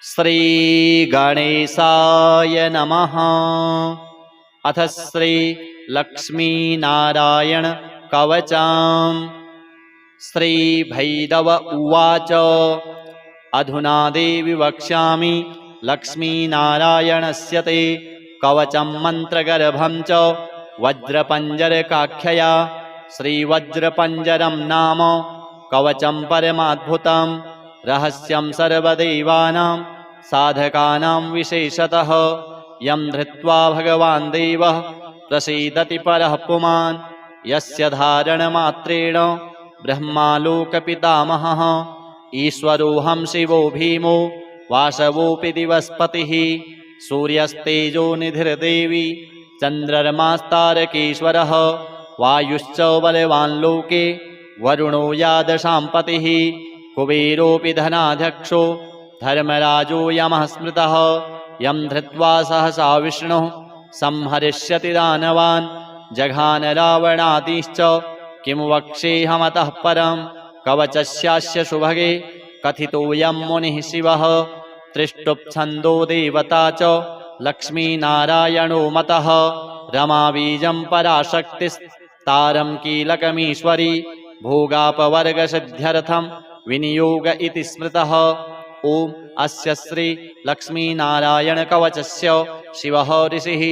श्री गणेशाय नमः। अथ श्री लक्ष्मीनारायण कवचम्। श्री भैरव उवाच अधुना देवि वक्ष्यामि लक्ष्मीनारायणस्य ते कवचं मन्त्रगर्भं च वज्रपञ्जरकाख्यया। श्रीवज्रपञ्जरं नाम कवचं परमाद्भुतं रहस्यं सर्वदेवानां साधकानां विशेषतः यं धृत्वा भगवान् देवः प्रसीदति परः पुमान्। यस्य धारणमात्रेण ब्रह्मालोकपितामहः ईश्वरोऽहं शिवो भीमो वासवोऽपि दिवस्पतिः। सूर्यस्तेजो निधिर्देवी चन्द्रमास्तारकेश्वरः वायुश्च बलवान् लोके वरुणो यादशां पतिः। कुबेरोऽपि धनाध्यक्षो धर्मराजो यमः स्मृतः यं धृत्वा सहसा विष्णुः संहरिष्यति दानवान्। जघान रावणादिश्च किं वक्ष्येऽहमतः परं कवचस्यास्य सुभगे कथितोऽयं मुनिः शिवः। त्रिष्टुप्छन्दो देवता च लक्ष्मीनारायणो मतः रमाबीजं पराशक्तिस्तारं कीलकमीश्वरी भोगापवर्गसिद्ध्यर्थं विनियोग इति स्मृतः। ॐ अस्य श्री लक्ष्मीनारायणकवचस्य शिवः ऋषिः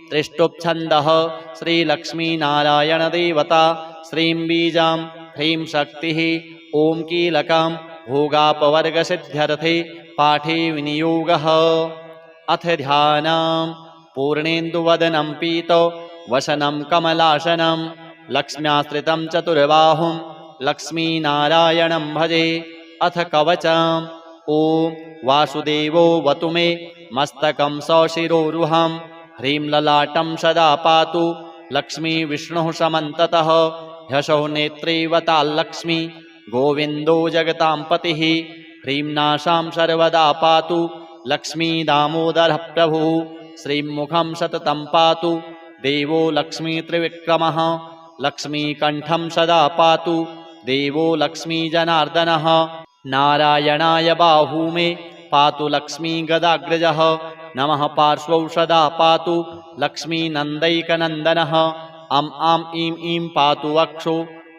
त्रिष्टुप्छन्दः श्रीलक्ष्मीनारायणदेवता श्रीं बीजां ह्रीं शक्तिः ॐ कीलकं भोगापवर्गसिद्ध्यर्थे पाठे विनियोगः। अथ ध्यानम्। पूर्णेन्दुवदनं पीतो वसनं कमलासनं लक्ष्म्याश्रितं चतुर्बाहुं लक्ष्मीनारायणं भजे। अथ कवचम्। ॐ वासुदेवो वतु मे मस्तकं सशिरोरुहं ह्रीं ललाटं सदा पातु लक्ष्मी विष्णुः समन्ततः। ह्यसौ नेत्रैवताल्लक्ष्मी गोविन्दो जगतां पतिः ह्रीं नासां सर्वदा पातु लक्ष्मी दामोदरः प्रभुः। श्रीं मुखं सततं पातु देवो लक्ष्मी त्रिविक्रमः लक्ष्मीकण्ठं सदा पातु देवो लक्ष्मीजनार्दनः। नारायणाय बाहू मे पातु लक्ष्मी गदाग्रजः नमः पार्श्वौ सदा पातु लक्ष्मी नन्दैकनन्दनः। आं ईं ईं पातु वक्षो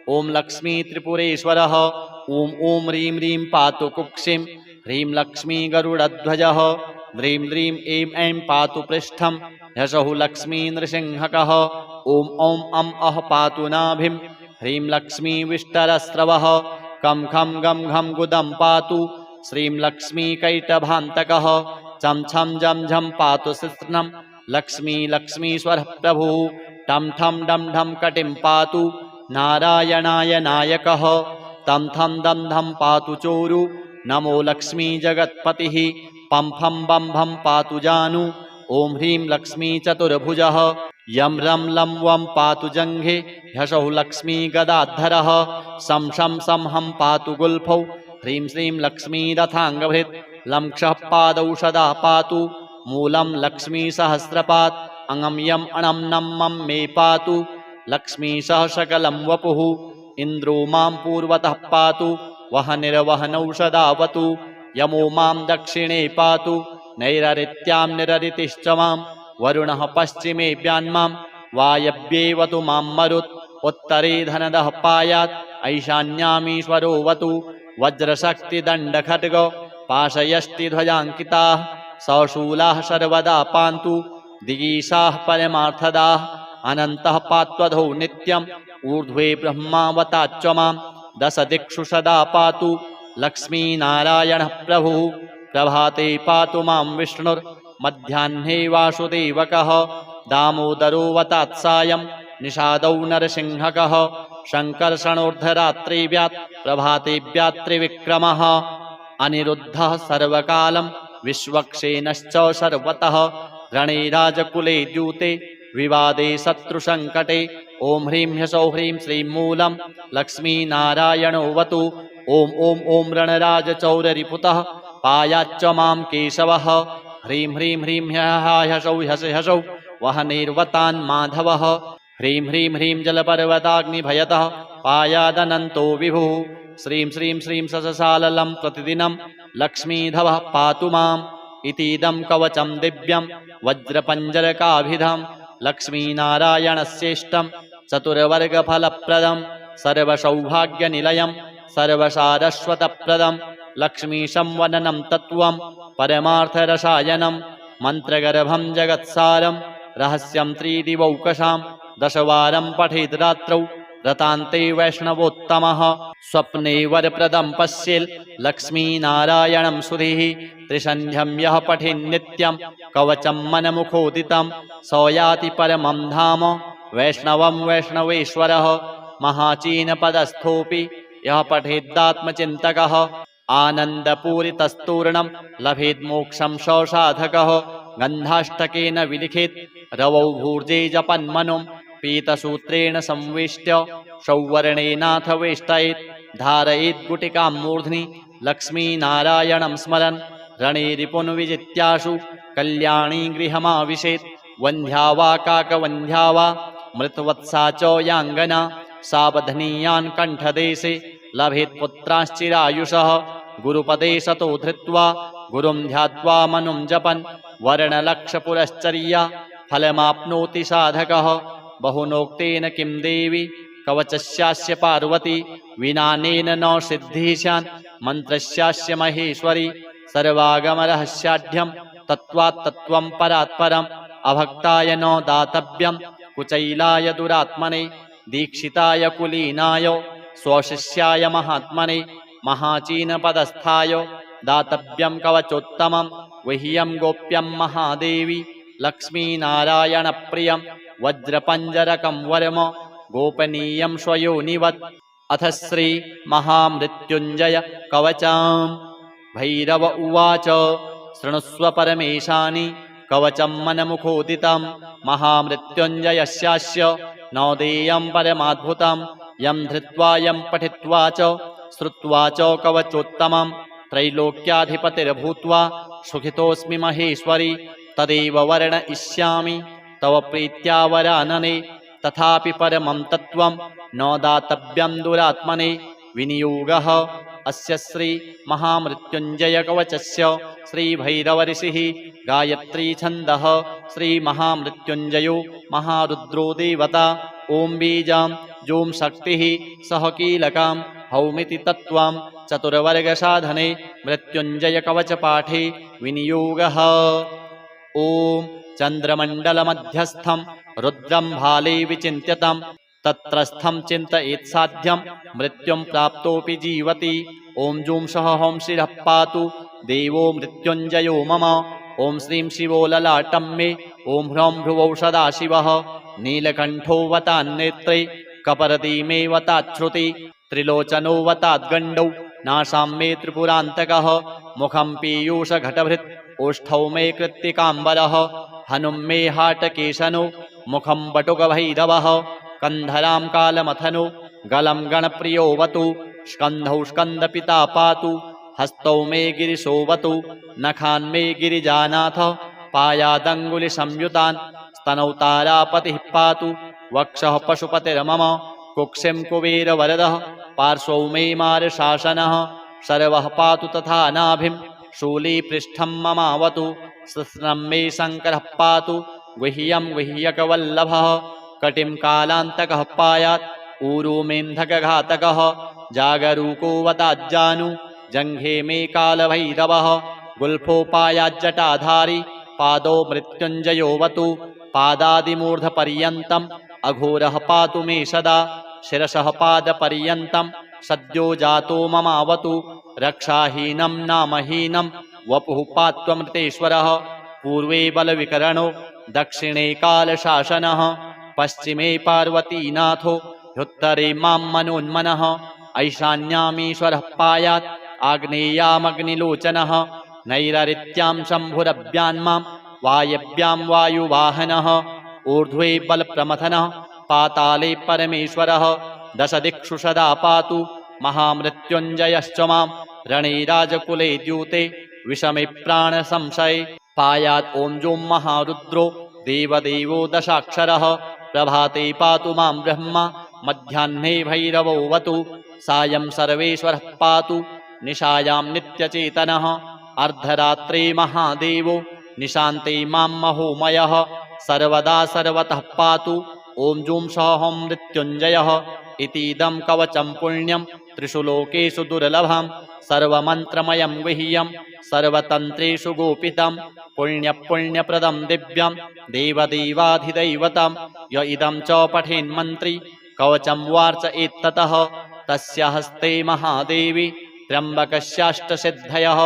ॐ लक्ष्मी त्रिपुरेश्वरः। ॐ ॐ ह्रीं ह्रीं पातु कुक्षिं ह्रीं लक्ष्मी गरुडध्वजः। ह्रीं ह्रीं ऐं ऐं पातु पृष्ठं ह्यसौ लक्ष्मी नृसिंहकः। ॐ ॐ अं अः पातु नाभिं ह्रीं लक्ष्मी विष्टरस्रवः। कं खं गं घं गुदं पातु श्रीं लक्ष्मी कैटभान्तकः। चं छं जं झं पातु शिश्नं लक्ष्मी लक्ष्मीश्वरः प्रभुः। टं ठं डं ढं कटिं पातु नारायणाय नायकः। तं थं दं धं पातु चोरु नमो लक्ष्मी जगत्पतिः। पं फं बं भं पातु जानु ॐ ह्रीं लक्ष्मी चतुर्भुजः। यं रं लं वं पातु जङ्घे ह्यसौ लक्ष्मी गदाधरः। सं शं सं हं पातु गुल्फौ ह्रीं श्रीं लक्ष्मी रथाङ्गभृत्। लं क्षः पादौ सदा पातु मूलं लक्ष्मी सहस्रपात्। अङ्गं यम् अणं नं मं मे पातु लक्ष्मी सह सकलं वपुः। इन्द्रो मां पूर्वतः पातु वहनिर्वहनौ सदावतु। यमो मां दक्षिणे पातु नैररित्यां निररितिश्च मां। वरुणः पश्चिमे व्यान्मां वायव्येवतु मां मरुत्। उत्तरे धनदः पायात् ऐशान्यामीश्वरो वतु। वज्रशक्तिदण्डखड्ग पाशयष्टिध्वजाङ्किताः सशूलाः सर्वदा पान्तु दिगीशाः परमार्थदाः। अनन्तः पात्वधौ नित्यम् ऊर्ध्वे ब्रह्मावताच्च मां। दश दिक्षु सदा पातु लक्ष्मीनारायणः प्रभुः। प्रभाते पातु मां विष्णुर्मध्याह्ने वासुदेवकः। दामोदरो वतात्सायं निषादौ नरसिंहकः। शङ्कर्षणोर्धरात्रिव्यात् प्रभातेव्यात् त्रिविक्रमः। अनिरुद्धः सर्वकालं विश्वक्सेनश्च सर्वतः। रणे राजकुले द्यूते विवादे शत्रुसङ्कटे ॐ ह्रीं ह्यसौ ह्रीं श्रीं मूलं लक्ष्मीनारायणो वतु। ॐ ॐ ॐ रणराजचौररिपुतः पायाच्च मां केशवः। ह्रीं ह्रीं ह्रीं ह्यसौ ह्यसौ वहनिर्वतान् माधवः। ह्रीं ह्रीं ह्रीं जलपर्वताग्निभयतः पायादनन्तो विभुः। श्रीं श्रीं श्रीं सससाललं प्रतिदिनं लक्ष्मीधवः पातु माम् इतीदं कवचं दिव्यं वज्रपञ्जरकाभिधं लक्ष्मीनारायणस्येष्टं चतुर्वर्गफलप्रदं सर्वसौभाग्यनिलयं सर्वसारस्वतप्रदं लक्ष्मीशं वदनं तत्त्वं परमार्थरसायनं मन्त्रगर्भं जगत्सारं रहस्यं त्रिदिवौकशां दशवारं पठेद् रात्रौ रतान्ते वैष्णवोत्तमः स्वप्ने वरप्रदं पश्येत् लक्ष्मीनारायणं सुधीः त्रिसन्ध्यं यः पठेन्नित्यं कवचं मनमुखोदितं स याति परमं धाम वैष्णवं वैष्णवेश्वरः महाचीनपदस्थोऽपि यः पठेद्दात्मचिन्तकः आनन्दपूरितस्तूर्णं लभेद्मोक्षं स साधकः गन्धाष्टकेन विलिखित रवौ भूर्जे जपन्मनुं पीतसूत्रेण संवेष्ट्य सौवर्णेनाथ वेष्टयेत् धारयेत् गुटिकां मूर्ध्नि लक्ष्मीनारायणं स्मरन् रणे रिपुन् विजित्याशु कल्याणी गृहमाविशेत् वन्ध्या वा काकवन्ध्या वा मृतवत्सा च याङ्गना सावधनीयान् कण्ठदेशे लभेत् पुत्राश्चिरायुषः गुरुपदे सतो धृत्वा गुरुं ध्यात्वा मनुं जपन् वर्णलक्षपुरश्चर्या फलमाप्नोति साधकः बहुनोक्तेन किं देवी कवचस्यास्य पार्वती विनानेन न सिद्धिः स्यात् मन्त्रस्यास्य महेश्वरी सर्वागमरहस्याढ्यं तत्त्वात् तत्त्वं परात् परम् अभक्ताय न दातव्यं कुचैलाय दुरात्मने दीक्षिताय कुलीनाय स्वशिष्याय महात्मने महाचीनपदस्थाय दातव्यं कवचोत्तमं गुह्यं गोप्यं महादेवी लक्ष्मीनारायणप्रियं वज्रपञ्जरकं वरम गोपनीयं स्वयोनिवत् अथ श्री महामृत्युञ्जय कवचम् भैरव उवाच शृणुस्व परमेशानि कवचं मनमुखोदितं महामृत्युञ्जयस्यास्य नवदेयं परमाद्भुतं यं धृत्वा यं पठित्वा च श्रुत्वा च कवचोत्तमं त्रैलोक्याधिपतिर्भूत्वा सुखितोऽस्मि महेश्वरी तदेव वर्णयिष्यामि तव प्रीत्या वरानने तथापि परमं तत्त्वं न दातव्यं दुरात्मने विनियोगः अस्य श्री महामृत्युञ्जयकवचस्य श्रीभैरवऋषिः गायत्री छन्दः श्रीमहामृत्युञ्जयो महारुद्रो देवता ॐ बीजां जूं शक्तिः सह कीलकां हौमिति तत्त्वं चतुर्वर्गसाधने मृत्युञ्जयकवचपाठे विनियोगः ॐ चन्द्रमण्डलमध्यस्थं रुद्रं भाले विचिन्त्यतं तत्रस्थं चिन्तयेत् साध्यं मृत्युं प्राप्तोऽपि जीवति ॐ जूं सह हं शिरः पातु देवो मृत्युञ्जयो मम ॐ श्रीं शिवो ललाटं मे ॐ ह्रौं भ्रुवौ सदाशिवः नीलकण्ठो वतान्नेत्रे कपर्दी मे वताच्छ्रुति त्रिलोचनो वताद्गण्डौ नासां मे त्रिपुरान्तकः मुखं पीयूषघटभृत् ओष्ठौ मे कृत्तिकाम्बरः हनुं मे हाटकेशनो मुखं बटुकभैरवः कन्धरां कालमथनो गलं गणप्रियोऽवतु स्कन्धौ स्कन्दपिता पातु हस्तौ मे गिरिशोऽवतु नखान् मे गिरिजानाथ पायादङ्गुलिसंयुतान् स्तनौ तारापतिः पातु वक्षः पशुपतिर्मम कुक्षिं कुबेरवरदः पार्श्वौ मे मारशासनः सर्वः पातु तथा नाभिं शूलीपृष्ठं ममावतु कृत्स्नं मे शङ्करः पातु गुह्यं गुह्यकवल्लभः कटिं कालान्तकः पायात् ऊरुमेन्धकघातकः जागरूको वताज्जानु जङ्घे मे कालभैरवः गुल्फोपायाज्जटाधारी पादौ मृत्युञ्जयोऽवतु पादादिमूर्धपर्यन्तम् अघोरः पातु मे सदा शिरसः पादपर्यन्तं सद्यो जातो ममावतु रक्षाहीनं नामहीनं वपुः पात्वमृतेश्वरः पूर्वे बलविकरणो दक्षिणे कालशासनः पश्चिमे पार्वतीनाथो ह्युत्तरे मां मनोन्मनः ऐशान्यामीश्वरः पायात् आग्नेयामग्निलोचनः नैररित्यां शम्भुरभ्यान्मां वायव्यां वायुवाहनः ऊर्ध्वे बलप्रमथनः पाताले परमेश्वरः दशदिक्षु सदा पातु महामृत्युञ्जयश्च मां रणे राजकुले द्यूते विषमे प्राणसंशये पायात् ॐ जों महारुद्रो देवदेवो दशाक्षरः प्रभाते पातु मां ब्रह्मा मध्याह्ने भैरवोऽवतु सायं सर्वेश्वरः पातु निशायां नित्यचेतनः अर्धरात्रे महादेवो निशान्ते मां महोमयः सर्वदा सर्वतः पातु ॐ जूं सौः मृत्युञ्जयः इतीदं कवचं पुण्यं त्रिषु लोकेषु दुर्लभं सर्वमन्त्रमयं गुह्यं सर्वतन्त्रेषु गोपितं पुण्यपुण्यप्रदं दिव्यं देवदेवाधिदैवतं य इदं च पठेन्मन्त्री कवचं वार्चयेत्ततः तस्य हस्ते महादेवी त्र्यम्बकस्याष्टसिद्धयः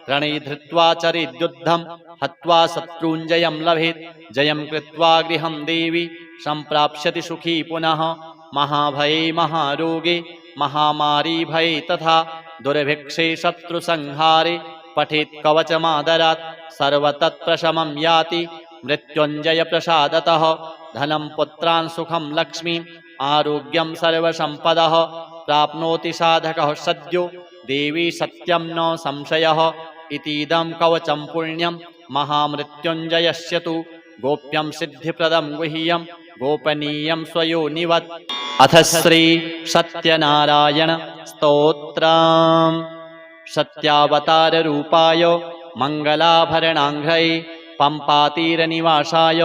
रणे धृत्वा चरेद्युद्धं हत्वा शत्रूञ्जयं लभेत् जयं कृत्वा गृहं देवी सम्प्राप्स्यति सुखी पुनः महाभये महारोगे महामारी भये तथा दुर्भिक्षे शत्रुसंहारे पठेत् कवचमादरात् सर्वतत्प्रशमं याति मृत्युञ्जय प्रसादतः धनं पुत्रान् सुखं लक्ष्मीम् आरोग्यं सर्वसम्पदः प्राप्नोति साधकः सद्यो देवी सत्यं न संशयः इतीदं कवचं पुण्यं महामृत्युञ्जयस्य तु गोप्यं सिद्धिप्रदं गुह्यं गोपनीयं स्वयोनिवत् अथ श्री सत्यनारायण स्तोत्रम् सत्यावताररूपाय मङ्गलाभरणाङ्घ्रये पम्पातीरनिवासाय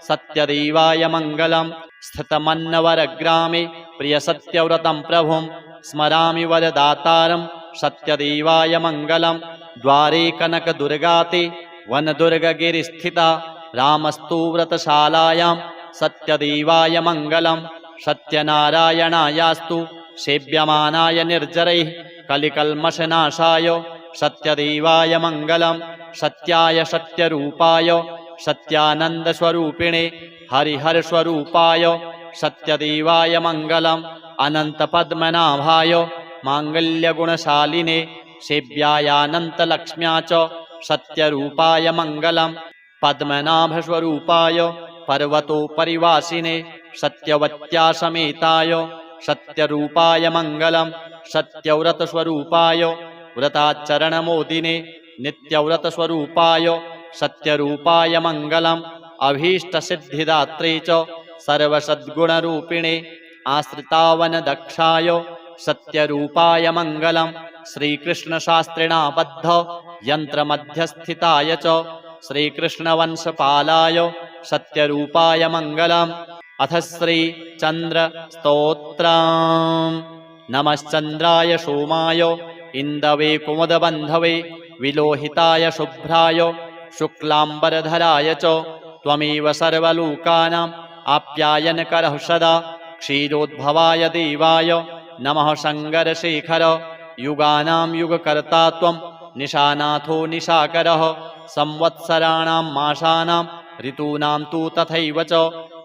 सत्यदेवाय मङ्गलं स्थितमन्नवरग्रामे प्रियसत्यव्रतं प्रभुं स्मरामि वरदातारं सत्यदेवाय मङ्गलं द्वारे कनकदुर्गाते वनदुर्गगिरिस्थिता रामस्तु व्रतशालायां सत्यदेवाय मङ्गलं सत्यनारायणायास्तु सेव्यमानाय निर्जरैः कलिकल्मषनाशाय सत्यदेवाय मङ्गलं सत्याय सत्यरूपाय सत्यानन्दस्वरूपिणे हरिहरस्वरूपाय सत्यदेवाय मङ्गलम् अनन्तपद्मनाभाय माङ्गल्यगुणशालिने सेव्यायानन्तलक्ष्म्या च सत्यरूपाय मङ्गलं पद्मनाभस्वरूपाय पर्वतोपरिवासिने सत्यवत्या समेताय सत्यरूपाय मङ्गलं सत्यव्रतस्वरूपाय व्रताचरणमोदिने नित्यव्रतस्वरूपाय सत्यरूपाय मङ्गलम् अभीष्टसिद्धिदात्रे च सर्वसद्गुणरूपिणे आश्रितावनदक्षाय सत्यरूपाय मङ्गलं श्रीकृष्णशास्त्रिणा बद्ध यन्त्रमध्यस्थिताय च श्रीकृष्णवंशपालाय सत्यरूपाय मङ्गलम् अथ श्रीचन्द्रस्तोत्रम् नमश्चन्द्राय सोमाय इन्दवे कुमुदबन्धवे विलोहिताय शुभ्राय शुक्लाम्बरधराय च त्वमेव सर्वलोकानाम् आप्यायनकरः सदा क्षीरोद्भवाय देवाय नमः शङ्करशेखर युगानां युगकर्ता त्वं निशानाथो निशाकरः संवत्सराणां मासानां ऋतूनां तु तथैव च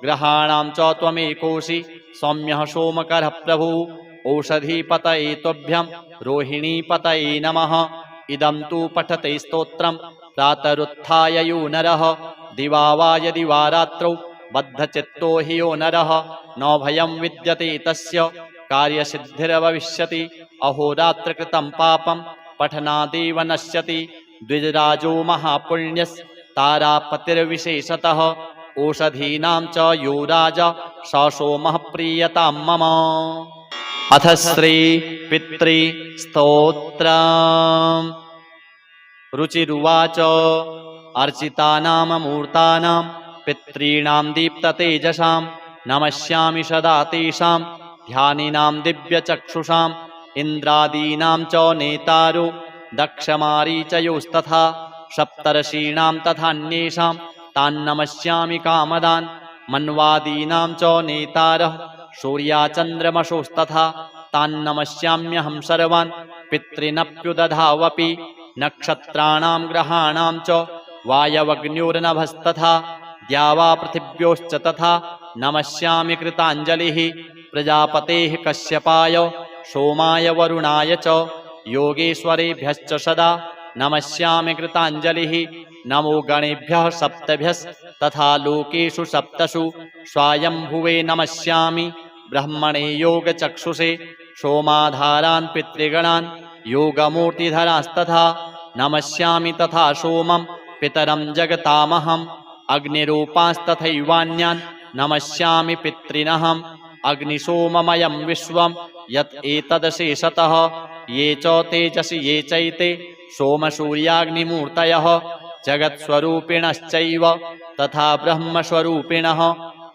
ग्रहाणां च त्वमेकोषि सौम्यः सोमकरः प्रभुः ओषधीपतये तुभ्यं रोहिणीपतये नमः इदं तु पठते स्तोत्रं प्रातरुत्थाय यो नरः दिवा वा यदि वा रात्रौ बद्धचित्तो हि यो नरः न भयं विद्यते तस्य कार्यसिद्धिर्भविष्यति अहोरात्रकृतं पापं पठनादेव नश्यति द्विजराजो महापुण्यस्तारापतिर्विशेषतः ओषधीनां च यो राजा स सोमः प्रीयतां मम अथ श्री पितृस्तोत्रम् रुचिरुवाच अर्चितानाममूर्तानां पितॄणां दीप्ततेजसां नमस्यामि सदा तेषां ध्यानिनां दिव्यचक्षुषाम् इन्द्रादीनां च नेतारो दक्षमारीचयोस्तथा सप्तर्षीणां तथान्येषां तान्नमस्यामि कामदान् मन्वादीनां च नेतारः सूर्याचन्द्रमसोस्तथा तान्नमस्याम्यहं सर्वान् पितॄनप्युदधावपि नक्षत्राणां ग्रहाणां च वायवग्न्योर्नभस्तथा द्यावा पृथिव्योश्च तथा नमस्यामि कृताञ्जलिः प्रजापतेः कश्यपाय सोमाय वरुणाय च योगेश्वरेभ्यश्च सदा नमस्यामि कृताञ्जलिः नमो गणेभ्यः सप्तभ्यस्तथा लोकेषु सप्तसु स्वायम्भुवे नमस्यामि ब्रह्मणे योगचक्षुषे सोमाधारान् पितृगणान् योगमूर्तिधरास्तथा नमस्यामि तथा सोमं पितरं जगतामहम् अग्निरूपांस्तथैवान्यान् नमस्यामि पितॄनहम् अग्निशोममयं विश्वं यत् एतदशेषतः ये च तेजसि ये चैते सोमसूर्याग्निमूर्तयः जगत्स्वरूपिणश्चैव तथा ब्रह्मस्वरूपिणः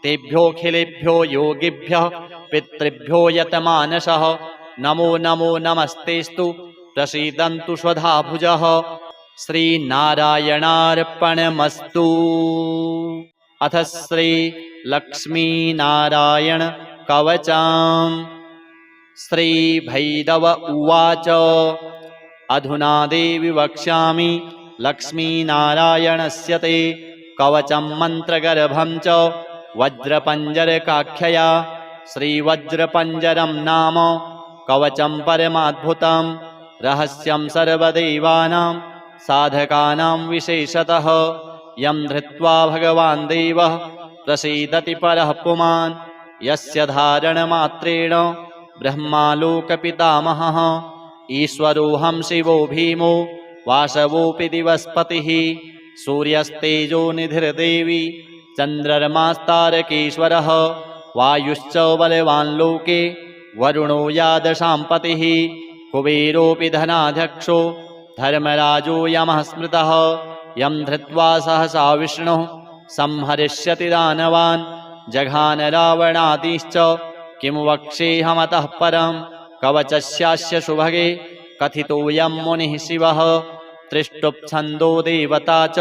तेभ्योऽखिलेभ्यो योगिभ्यः पितृभ्यो यतमानसः नमो नमो नमस्तेस्तु प्रसीदन्तु स्वधाभुजः। श्रीनारायणार्पणमस्तु। अथ श्री लक्ष्मीनारायण कवचम्। श्री भैरव उवाच अधुना देवि वक्ष्यामि लक्ष्मीनारायणस्य ते कवचं मन्त्रगर्भं च वज्रपञ्जरकाख्यया। श्रीवज्रपञ्जरं नाम कवचं परमाद्भुतं रहस्यं सर्वदेवानां साधकानां विशेषतः यं धृत्वा भगवान् देवः प्रसीदति परः पुमान् यस्य धारणमात्रेण ब्रह्मालोकपितामहः ईश्वरोऽहं शिवो भीमो वासवोऽपि दिवस्पतिः सूर्यस्तेजो निधिर्देवी चन्द्रमास्तारकेश्वरः वायुश्च बलवान् लोके वरुणो यादशाम्पतिः कुबेरोऽपि धनाध्यक्षो धर्मराजो यमः स्मृतः यं धृत्वा सहसा विष्णुः संहरिष्यति दानवान् जघान रावणादिश्च किं वक्ष्येऽहमतः परं कवचस्यास्य सुभगे कथितोऽयं मुनिः शिवः त्रिष्टुप्छन्दो देवता च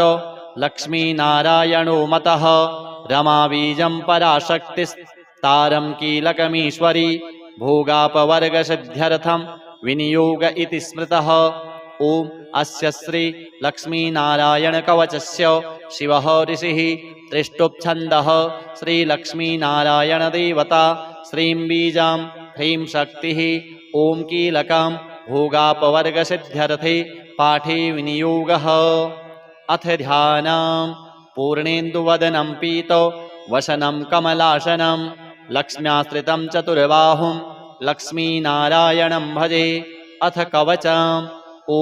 लक्ष्मीनारायणो मतः रमाबीजं पराशक्तिस्तारं कीलकमीश्वरी भोगापवर्गसिद्ध्यर्थं विनियोग इति स्मृतः। ॐ अस्य श्री लक्ष्मीनारायणकवचस्य शिवः ऋषिः त्रिष्टुप्छन्दः श्रीलक्ष्मीनारायणदेवता श्रीं बीजां ह्रीं शक्तिः ॐ कीलकां भोगापवर्गसिद्ध्यर्थे पाठे विनियोगः। अथ ध्यानम्। पूर्णेन्दुवदनं पीतो वसनं कमलासनं लक्ष्म्याश्रितं चतुर्बाहुं लक्ष्मीनारायणं भजे। अथ कवचम्। ॐ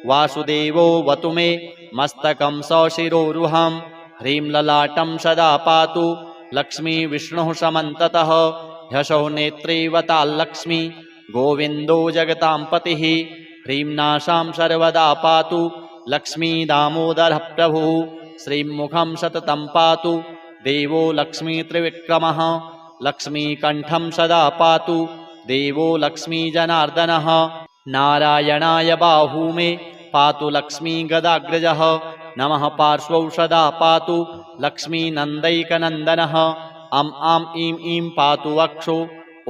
वासुदेवो वतु मे मस्तकं सशिरोरुहं ह्रीं ललाटं सदा पातु लक्ष्मी विष्णुः समन्ततः ह्यसौ नेत्रेवताल्लक्ष्मी गोविन्दो जगतां पतिः ह्रीं नासां सर्वदा पातु लक्ष्मी दामोदरः प्रभुः श्रीमुखं सततं पातु देवो लक्ष्मी त्रिविक्रमः लक्ष्मीकण्ठं सदा पातु देवो लक्ष्मीजनार्दनः नारायणाय बाहू मे पातु लक्ष्मी गदाग्रजः नमः पार्श्वौ सदा पातु लक्ष्मीनन्दैकनन्दनः अं आं ईं ईं पातु वक्षो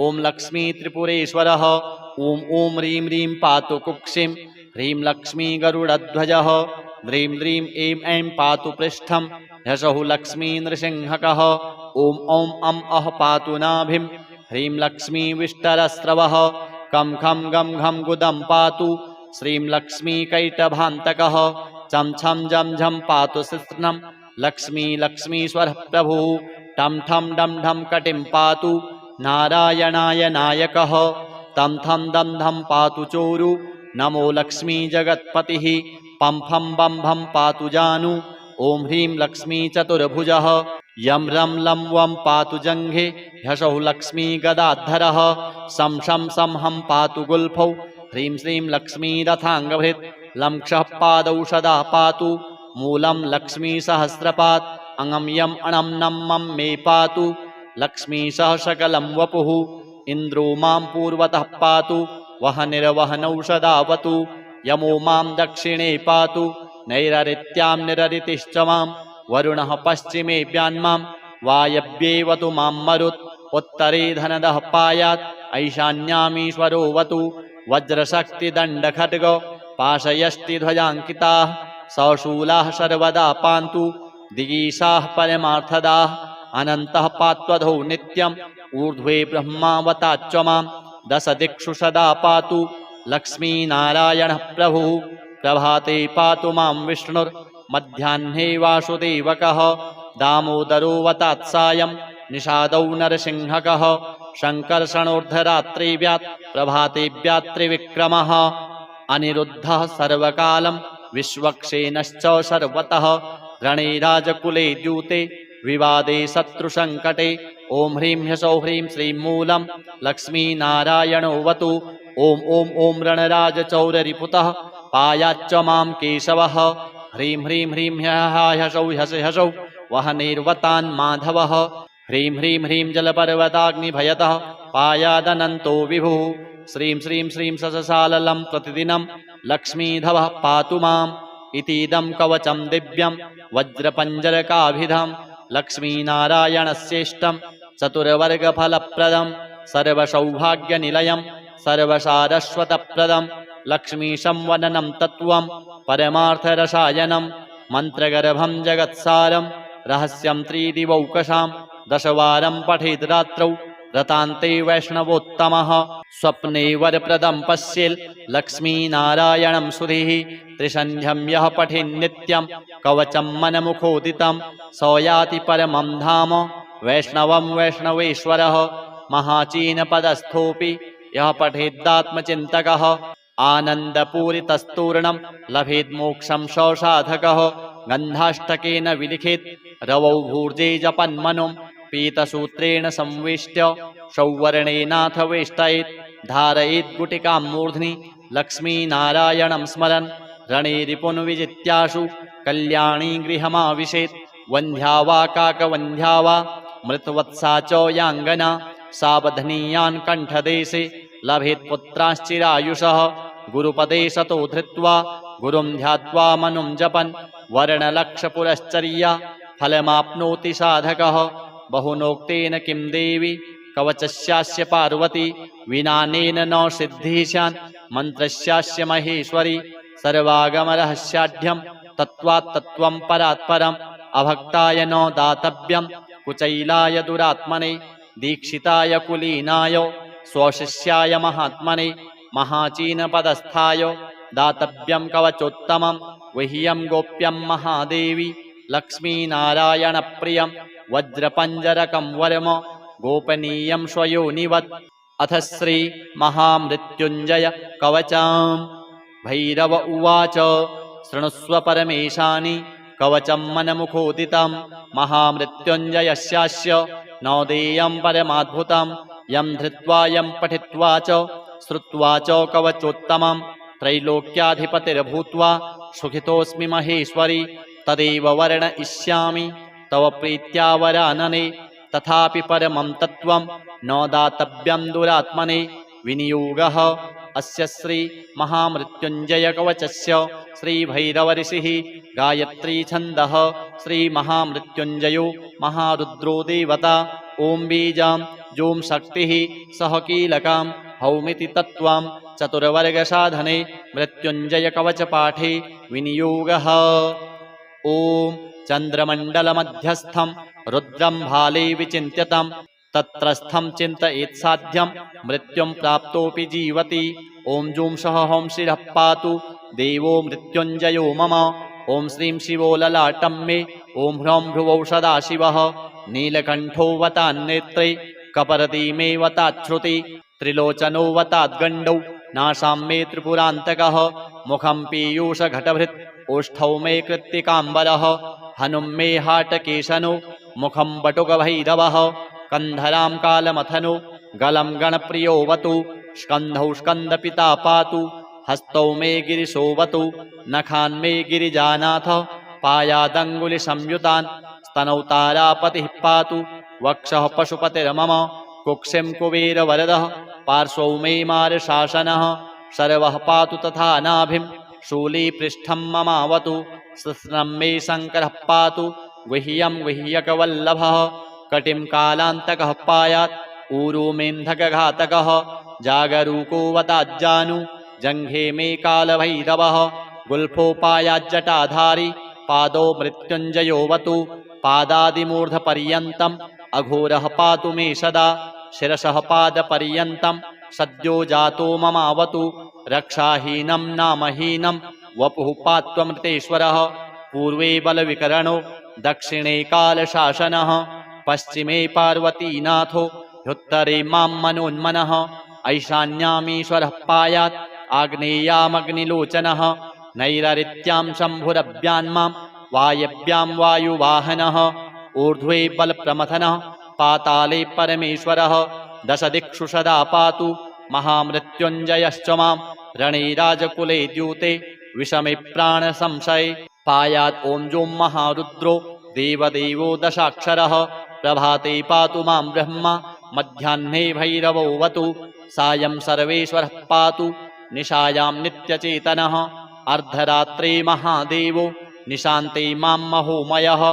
ॐ लक्ष्मी त्रिपुरेश्वरः ॐ ॐ ह्रीं ह्रीं पातु कुक्षिं ह्रीं लक्ष्मी गरुडध्वजः ह्रीं ह्रीं ऐं ऐं पातु पृष्ठं ह्यसौ लक्ष्मी नृसिंहकः ॐ ॐ अं अः पातु नाभिं ह्रीं लक्ष्मी विष्टरस्रवः कं खं गं घं गुदं पातु श्रीं लक्ष्मी कैटभान्तकः चं छं जं झं पातु शिश्नं लक्ष्मी लक्ष्मीश्वरः प्रभुः टं ठं डं ढं कटिं पातु नारायणाय नायकः तं थं दं धं पातु चोरु नमो लक्ष्मी जगत्पतिः पं फं बं भं पातु जानु ॐ ह्रीं लक्ष्मी चतुर्भुजः यं रं लं वं पातु जङ्घे ह्यसौ लक्ष्मी गदाधरः सं शं सं हं पातु गुल्फौ ह्रीं श्रीं लक्ष्मी रथाङ्गभृत् लं क्षः पादौ सदा पातु मूलं लक्ष्मी सहस्रपात् अङ्गं यं अणं नं मं मे पातु लक्ष्मी सह सकलं वपुः इन्द्रो मां पूर्वतः पातु वहनिर्वहनौ सदावतु यमो मां दक्षिणे पातु नैररित्यां निररितिश्च मां वरुणः पश्चिमे व्यान्मां वायव्येवतु मां मरुत् उत्तरे धनदः पायात् ऐशान्यामीश्वरो वतु वज्रशक्तिदण्डखड्ग पाशयष्टिध्वजाङ्किताः सशूलाः सर्वदा पान्तु दिगीशाः परमार्थदाः अनन्तः पात्वधौ नित्यम् ऊर्ध्वे ब्रह्मावताच्च मां दश दिक्षु सदा पातु लक्ष्मीनारायणः प्रभुः प्रभाते पातु मां विष्णुर्मध्याह्ने वासुदेवकः दामोदरो वतात्सायं निषादौ नरसिंहकः शङ्कर्षणोर्धरात्रिव्यात् प्रभातेव्यात् त्रिविक्रमः अनिरुद्धः सर्वकालं विश्वक्सेनश्च सर्वतः रणे राजकुले द्यूते विवादे शत्रुसङ्कटे ॐ ह्रीं ह्सौः ह्रीं श्रीं मूलं लक्ष्मीनारायणोऽवतु ॐ ॐ ॐ रणराजचौररिपुतः पायाच्च मां केशवः ह्रीं ह्रीं ह्रीं ह्सौ ह्सौ वहनिर्वतान् माधवः ह्रीं ह्रीं ह्रीं जलपर्वताग्निभयतः पायादनन्तो विभुः श्रीं श्रीं श्रीं सससाललं प्रतिदिनं लक्ष्मीधवः पातु माम् इतीदं कवचं दिव्यं वज्रपञ्जरकाभिधं लक्ष्मीनारायणस्येष्टं चतुर्वर्गफलप्रदं सर्वसौभाग्यनिलयं सर्वसारस्वतप्रदं लक्ष्मीशं वदनं तत्त्वं परमार्थरसायनं मन्त्रगर्भं जगत्सारं रहस्यं त्रिदिवौकशां दशवारं पठेद् रात्रौ रतान्ते वैष्णवोत्तमः स्वप्ने वरप्रदं पश्येल् लक्ष्मीनारायणं सुधीः त्रिसन्ध्यं यः पठेन्नित्यं कवचं मनमुखोदितं स याति परमं धाम वैष्णवं वैष्णवेश्वरः महाचीनपदस्थोऽपि यः पठेद्दात्मचिन्तकः आनन्दपूरितस्तूर्णं लभेद्मोक्षं ससाधकः गन्धाष्टकेन विलिखेत् रवौ भूर्जे जपन्मनुं पीतसूत्रेण संवेष्ट्य सौवर्णेनाथ वेष्टयेत् धारयेत् गुटिकां मूर्ध्नि लक्ष्मीनारायणं स्मरन् रणे रिपुन् विजित्याशु कल्याणी गृहमाविशेत् वन्ध्या वा काकवन्ध्या वा मृतवत्सा च याङ्गना सावधनीयान् कण्ठदेशे लभेत् पुत्राश्चिरायुषः गुरुपदे सतो धृत्वा गुरुं ध्यात्वा मनुं जपन् वर्णलक्षपुरश्चर्या फलमाप्नोति साधकः बहुनोक्तेन किं देवी कवचस्यास्य पार्वती विनानेन न सिद्धिः स्यात् मन्त्रस्यास्य महेश्वरी सर्वागमरहस्याढ्यं तत्त्वात् तत्त्वं परात् परम् अभक्ताय न दातव्यं कुचैलाय दुरात्मने दीक्षिताय कुलीनाय स्वशिष्याय महात्मने महाचीनपदस्थाय दातव्यं कवचोत्तमं गुह्यं गोप्यं महादेवी लक्ष्मीनारायणप्रियं वज्रपञ्जरकं वरम गोपनीयं स्वयोनिवत् अथ श्री महामृत्युञ्जय कवचम् भैरव उवाच शृणुस्व परमेशानि कवचं मनमुखोदितं महामृत्युञ्जयस्यास्य न देयं परमाद्भुतं यं धृत्वा यं पठित्वा च श्रुत्वा च कवचोत्तमं त्रैलोक्याधिपतिर्भूत्वा सुखितोऽस्मि महेश्वरी तदेव वर्णयिष्यामि तव प्रीत्या वरानने तथापि परमं तत्त्वं न दातव्यं दुरात्मने विनियोगः अस्य श्री महामृत्युञ्जय कवचस्य श्री भैरवऋषिः गायत्री छन्दः श्री महामृत्युञ्जयो महारुद्रो देवता ओं बीजां जों शक्तिः सह कीलकां हौमिति तत्त्वं चतुर्वर्गसाधने मृत्युञ्जय कवचपाठे विनियोगः ओं चन्द्रमण्डलमध्यस्थं रुद्रं भाले विचिन्त्यतं तत्रस्थं चिन्तयेत् साध्यं मृत्युं प्राप्तोऽपि जीवति ॐ जूं सह हौं शिरः पातु देवो मृत्युञ्जयो मम ॐ श्रीं शिवो ललाटं मे ॐ ह्रौं भ्रुवौ सदाशिवः नीलकण्ठो वतान्नेत्रे कपर्दी मे वताच्छ्रुति त्रिलोचनो वताद्गण्डौ नासां मे त्रिपुरान्तकः मुखं पीयूषघटभृत् ओष्ठौ मे कृत्तिकाम्बरः हनुं मे हाटकेशनो मुखं बटुकभैरवः कन्धरां कालमथनो गलं गणप्रियोऽवतु स्कन्धौ स्कन्दपिता पातु हस्तौ मे गिरिशोऽवतु नखान् मे गिरिजानाथ पायादङ्गुलिसंयुतान् स्तनौ तारापतिः पातु वक्षः पशुपतिर्मम कुक्षिं कुबेरवरदः पार्श्वौ मे मारशासनः सर्वः पातु तथा नाभिं शूलीपृष्ठं ममावतु कृष्णं मे शङ्करः पातु गुह्यं गुह्यकवल्लभः कटिं कालान्तकः पायात् ऊरुमेन्धकघातकः जागरूको वताज्जानु जङ्घे मे कालभैरवः गुल्फोपायाज्जटाधारी पादौ मृत्युञ्जयोऽवतु पादादिमूर्धपर्यन्तम् अघोरः पातु मे सदा शिरसः पादपर्यन्तं सद्यो जातो ममावतु रक्षाहीनं नामहीनं वपुः पात्वमृतेश्वरः पूर्वे बलविकरणो दक्षिणे कालशासनः पश्चिमे पार्वतीनाथो ह्युत्तरे मां मनोन्मनः ऐशान्यामीश्वरः पायात् आग्नेयामग्निलोचनः नैररित्यां शम्भुरभ्यान्मां वायव्यां वायुवाहनः ऊर्ध्वे बलप्रमथनः पाताले परमेश्वरः दश दिक्षु सदा पातु महामृत्युञ्जयश्च मां रणे राजकुले द्यूते विषमे प्राणसंशये पायात् ॐ जों महारुद्रो देवदेवो दशाक्षरः प्रभाते पातु मां ब्रह्मा मध्याह्ने भैरवोऽवतु सायं सर्वेश्वरः पातु निशायां नित्यचेतनः अर्धरात्रे महादेवो निशान्ते मां महोमयः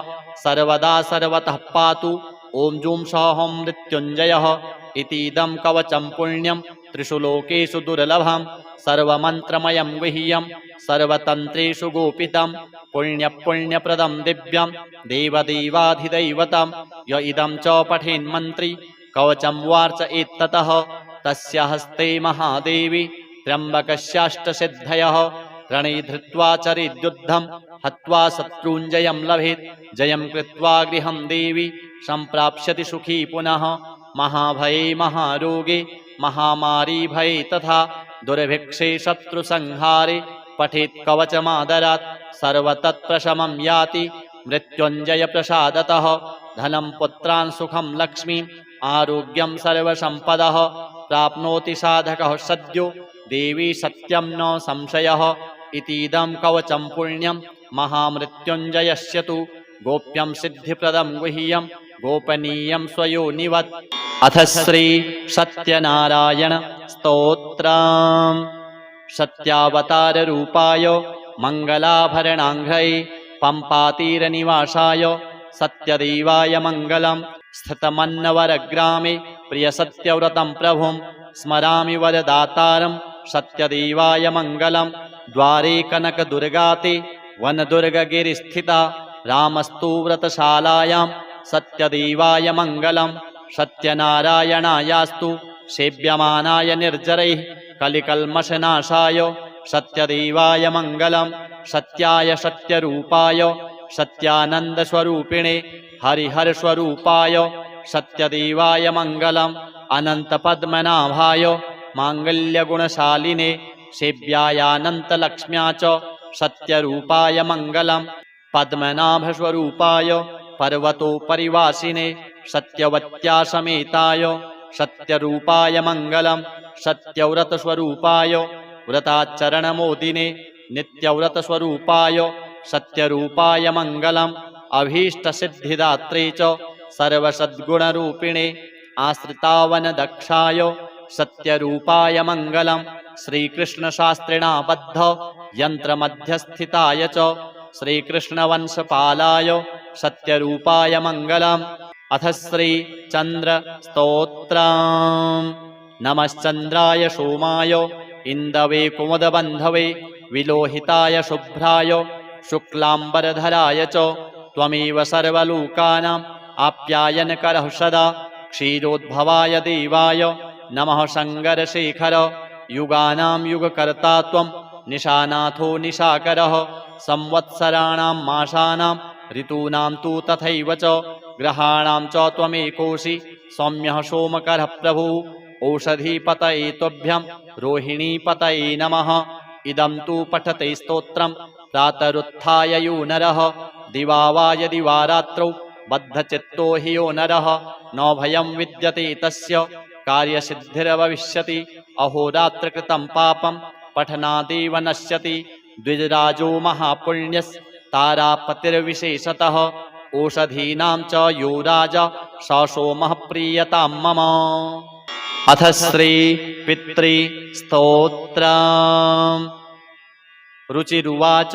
सर्वदा सर्वतः पातु ॐ जूं सौहं मृत्युञ्जयः इतीदं कवचं पुण्यं त्रिषु लोकेषु दुर्लभं सर्वमन्त्रमयं गुह्यं सर्वतन्त्रेषु गोपितं पुण्यपुण्यप्रदं दिव्यं देवदेवाधिदैवतं य इदं च पठेन्मन्त्री कवचं वार्चयेत्ततः तस्य हस्ते महादेवी त्र्यम्बकस्याष्टसिद्धयः रणे धृत्वा चरेद्युद्धं हत्वा शत्रूञ्जयं लभेत् जयं कृत्वा गृहं देवी सम्प्राप्स्यति सुखी पुनः महाभये महारोगे महामारी भये तथा दुर्भिक्षे शत्रुसंहारे पठेत् कवचमादरात् सर्वतत्प्रशमं याति मृत्युञ्जयप्रसादतः धनं पुत्रान् सुखं लक्ष्मीम् आरोग्यं सर्वसम्पदः प्राप्नोति साधकः सद्यो देवी सत्यं न संशयः इतीदं कवचं पुण्यं महामृत्युञ्जयस्य तु गोप्यं सिद्धिप्रदं गुह्यं गोपनीयं स्वयोनिवत् अथ श्री सत्यनारायण स्तोत्रम् सत्यावताररूपाय मङ्गलाभरणाङ्घ्रये पम्पातीरनिवासाय सत्यदेवाय मङ्गलं स्थितमन्नवरग्रामे प्रियसत्यव्रतं प्रभुं स्मरामि वरदातारं सत्यदेवाय मङ्गलं द्वारे कनकदुर्गाते वनदुर्गगिरिस्थिता रामस्तु व्रतशालायां सत्यदेवाय मङ्गलं सत्यनारायणायास्तु सेव्यमानाय निर्जरैः कलिकल्मषनाशाय सत्यदेवाय मङ्गलं सत्याय सत्यरूपाय सत्यानन्दस्वरूपिणे हरिहरस्वरूपाय सत्यदेवाय मङ्गलम् अनन्तपद्मनाभाय माङ्गल्यगुणशालिने सेव्यायानन्तलक्ष्म्या च सत्यरूपाय मङ्गलं पद्मनाभस्वरूपाय पर्वतोपरिवासिने सत्यवत्या समेताय सत्यरूपाय मङ्गलं सत्यव्रतस्वरूपाय व्रताचरणमोदिने नित्यव्रतस्वरूपाय सत्यरूपाय मङ्गलम् अभीष्टसिद्धिदात्रे च सर्वसद्गुणरूपिणे आश्रितावनदक्षाय सत्यरूपाय मङ्गलं श्रीकृष्णशास्त्रिणा बद्ध यन्त्रमध्यस्थिताय च श्रीकृष्णवंशपालाय सत्यरूपाय मङ्गलम् अथ श्रीचन्द्रस्तोत्रम् नमश्चन्द्राय सोमाय इन्दवे कुमुदबन्धवे विलोहिताय शुभ्राय शुक्लाम्बरधराय च त्वमेव सर्वलोकानाम् आप्यायनकरः सदा क्षीरोद्भवाय देवाय नमः शङ्करशेखर युगानां युगकर्ता त्वं निशानाथो निशाकरः संवत्सराणां मासानां ऋतूनां तु तथैव च ग्रहाणां च त्वमेकोऽसि सौम्यः सोमकरः प्रभुः ओषधीपतये तुभ्यं रोहिणीपतये नमः इदं तु पठते स्तोत्रं प्रातरुत्थाय यो नरः दिवा वा यदि वा रात्रौ बद्धचित्तो हि यो नरः न भयं विद्यते तस्य कार्यसिद्धिर्भविष्यति अहोरात्रकृतं पापं पठनादेव नश्यति द्विजराजो महापुण्यस्तारापतिर्विशेषतः ओषधीनां च यो राजा स सोमः प्रीयतां मम अथ श्रीपितृस्तोत्रम् रुचिरुवाच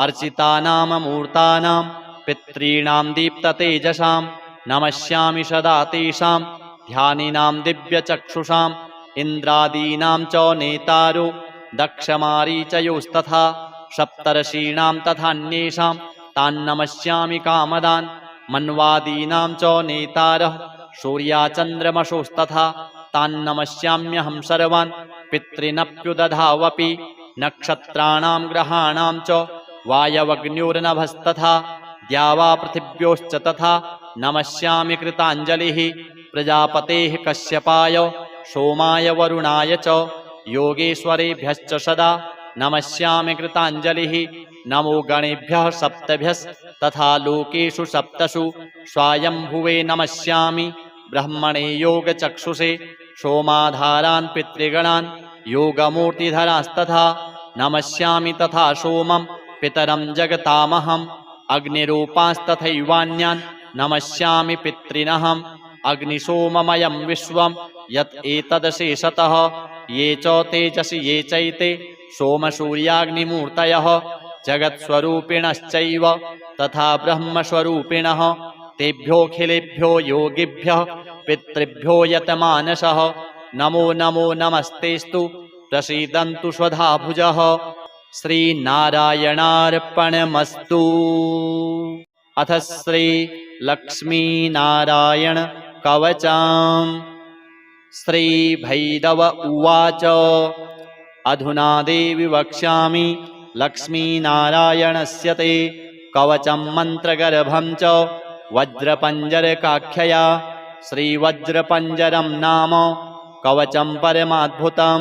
अर्चितानाममूर्तानां पितॄणां दीप्ततेजसां नमस्यामि सदा तेषां ध्यानिनां दिव्यचक्षुषाम् इन्द्रादीनां च नेतारो दक्षमारीचयोस्तथा सप्तर्षीणां तथान्येषां तान्नमस्यामि कामदान् मन्वादीनां च नेतारः सूर्याचन्द्रमसोस्तथा तान्नमस्याम्यहं सर्वान् पितॄनप्युदधावपि नक्षत्राणां ग्रहाणां च वायवग्न्योर्नभस्तथा द्यावा पृथिव्योश्च तथा नमस्यामि कृताञ्जलिः प्रजापतेः कश्यपाय सोमाय वरुणाय च योगेश्वरेभ्यश्च सदा नमस्यामि कृताञ्जलिः नमो गणेभ्यः सप्तभ्यः तथा लोकेषु सप्तषु स्वायम्भुवे नमस्यामि ब्रह्मणे योगचक्षुषे सोमाधारान् पितृगणान् योगमूर्तिधरास्तथा नमस्यामि तथा सोमं पितरं जगतामहम् अग्निरूपांस्तथैवान्यान् नमस्यामि पितॄनहम् अग्निसोममयं विश्वं यत् एतदशेषतः ये च तेजसि ये चैते सोमसूर्याग्निमूर्तयः जगत्स्वरूपिणश्चैव तथा ब्रह्मस्वरूपिणः तेभ्योऽखिलेभ्यो योगिभ्यः पितृभ्यो यतमानसः नमो नमो नमस्तेस्तु प्रसीदन्तु स्वधाभुजः। श्रीनारायणार्पणमस्तु। अथ श्री लक्ष्मीनारायण कवचम्। श्री भैरव उवाच अधुना देवि वक्ष्यामि लक्ष्मीनारायणस्य ते कवचं मन्त्रगर्भं च वज्रपञ्जरकाख्यया। श्रीवज्रपञ्जरं नाम कवचं परमाद्भुतं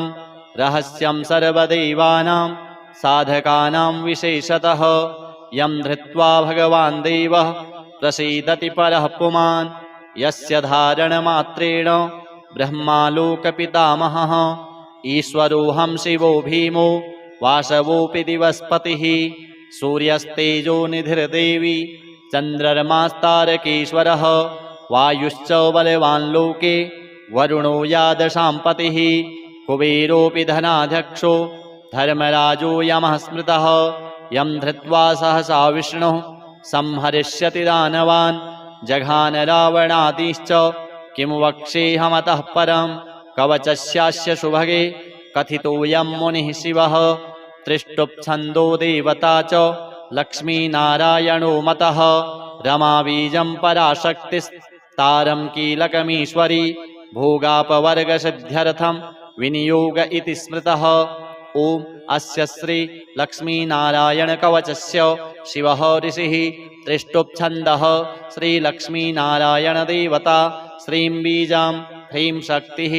रहस्यं सर्वदेवानां साधकानां विशेषतः यं धृत्वा भगवान् देवः प्रसीदति परः पुमान् यस्य धारणमात्रेण ब्रह्मालोकपितामहः ईश्वरोऽहं शिवो भीमो वासवोऽपि दिवस्पतिः सूर्यस्तेजो निधिर्देवी चन्द्रमास्तारकेश्वरः वायुश्च बलवान् लोके वरुणो यादशां पतिः कुबेरोऽपि धनाध्यक्षो धर्मराजो यमः स्मृतः यं धृत्वा सहसा विष्णुः संहरिष्यति दानवान् जघान रावणादिश्च किं वक्ष्येऽहमतः परं कवचस्यास्य सुभगे कथितोऽयं मुनिः शिवः त्रिष्टुप्छन्दो देवता च लक्ष्मीनारायणो मतः रमाबीजं पराशक्तिस्तारं कीलकमीश्वरी भोगापवर्गसिद्ध्यर्थं विनियोग इति स्मृतः। ओम अस्य श्री लक्ष्मीनारायणकवचस्य शिवः ऋषिः त्रिष्टुप्छन्दः श्रीलक्ष्मीनारायणदेवता श्रीं बीजां ह्रीं शक्तिः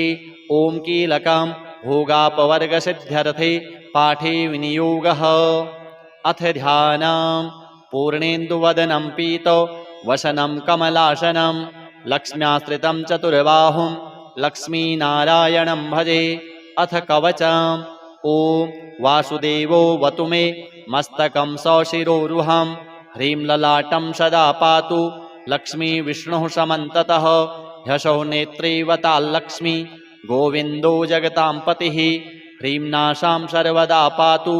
ॐ कीलकं भोगापवर्गसिद्ध्यर्थे पाठे विनियोगः। अथ ध्यानं पूर्णेन्दुवदनं पीतो वसनं कमलासनं लक्ष्म्याश्रितं चतुर्बाहुं लक्ष्मीनारायणं भजे। अथ कवचम् ॐ वासुदेवो वतु मे मस्तकं सशिरोरुहं ह्रीं ललाटं सदा पातु लक्ष्मी विष्णुः समन्ततः ह्यसौ नेत्रैवताल्लक्ष्मी गोविन्दो जगतां पतिः ह्रीं नासां सर्वदा पातु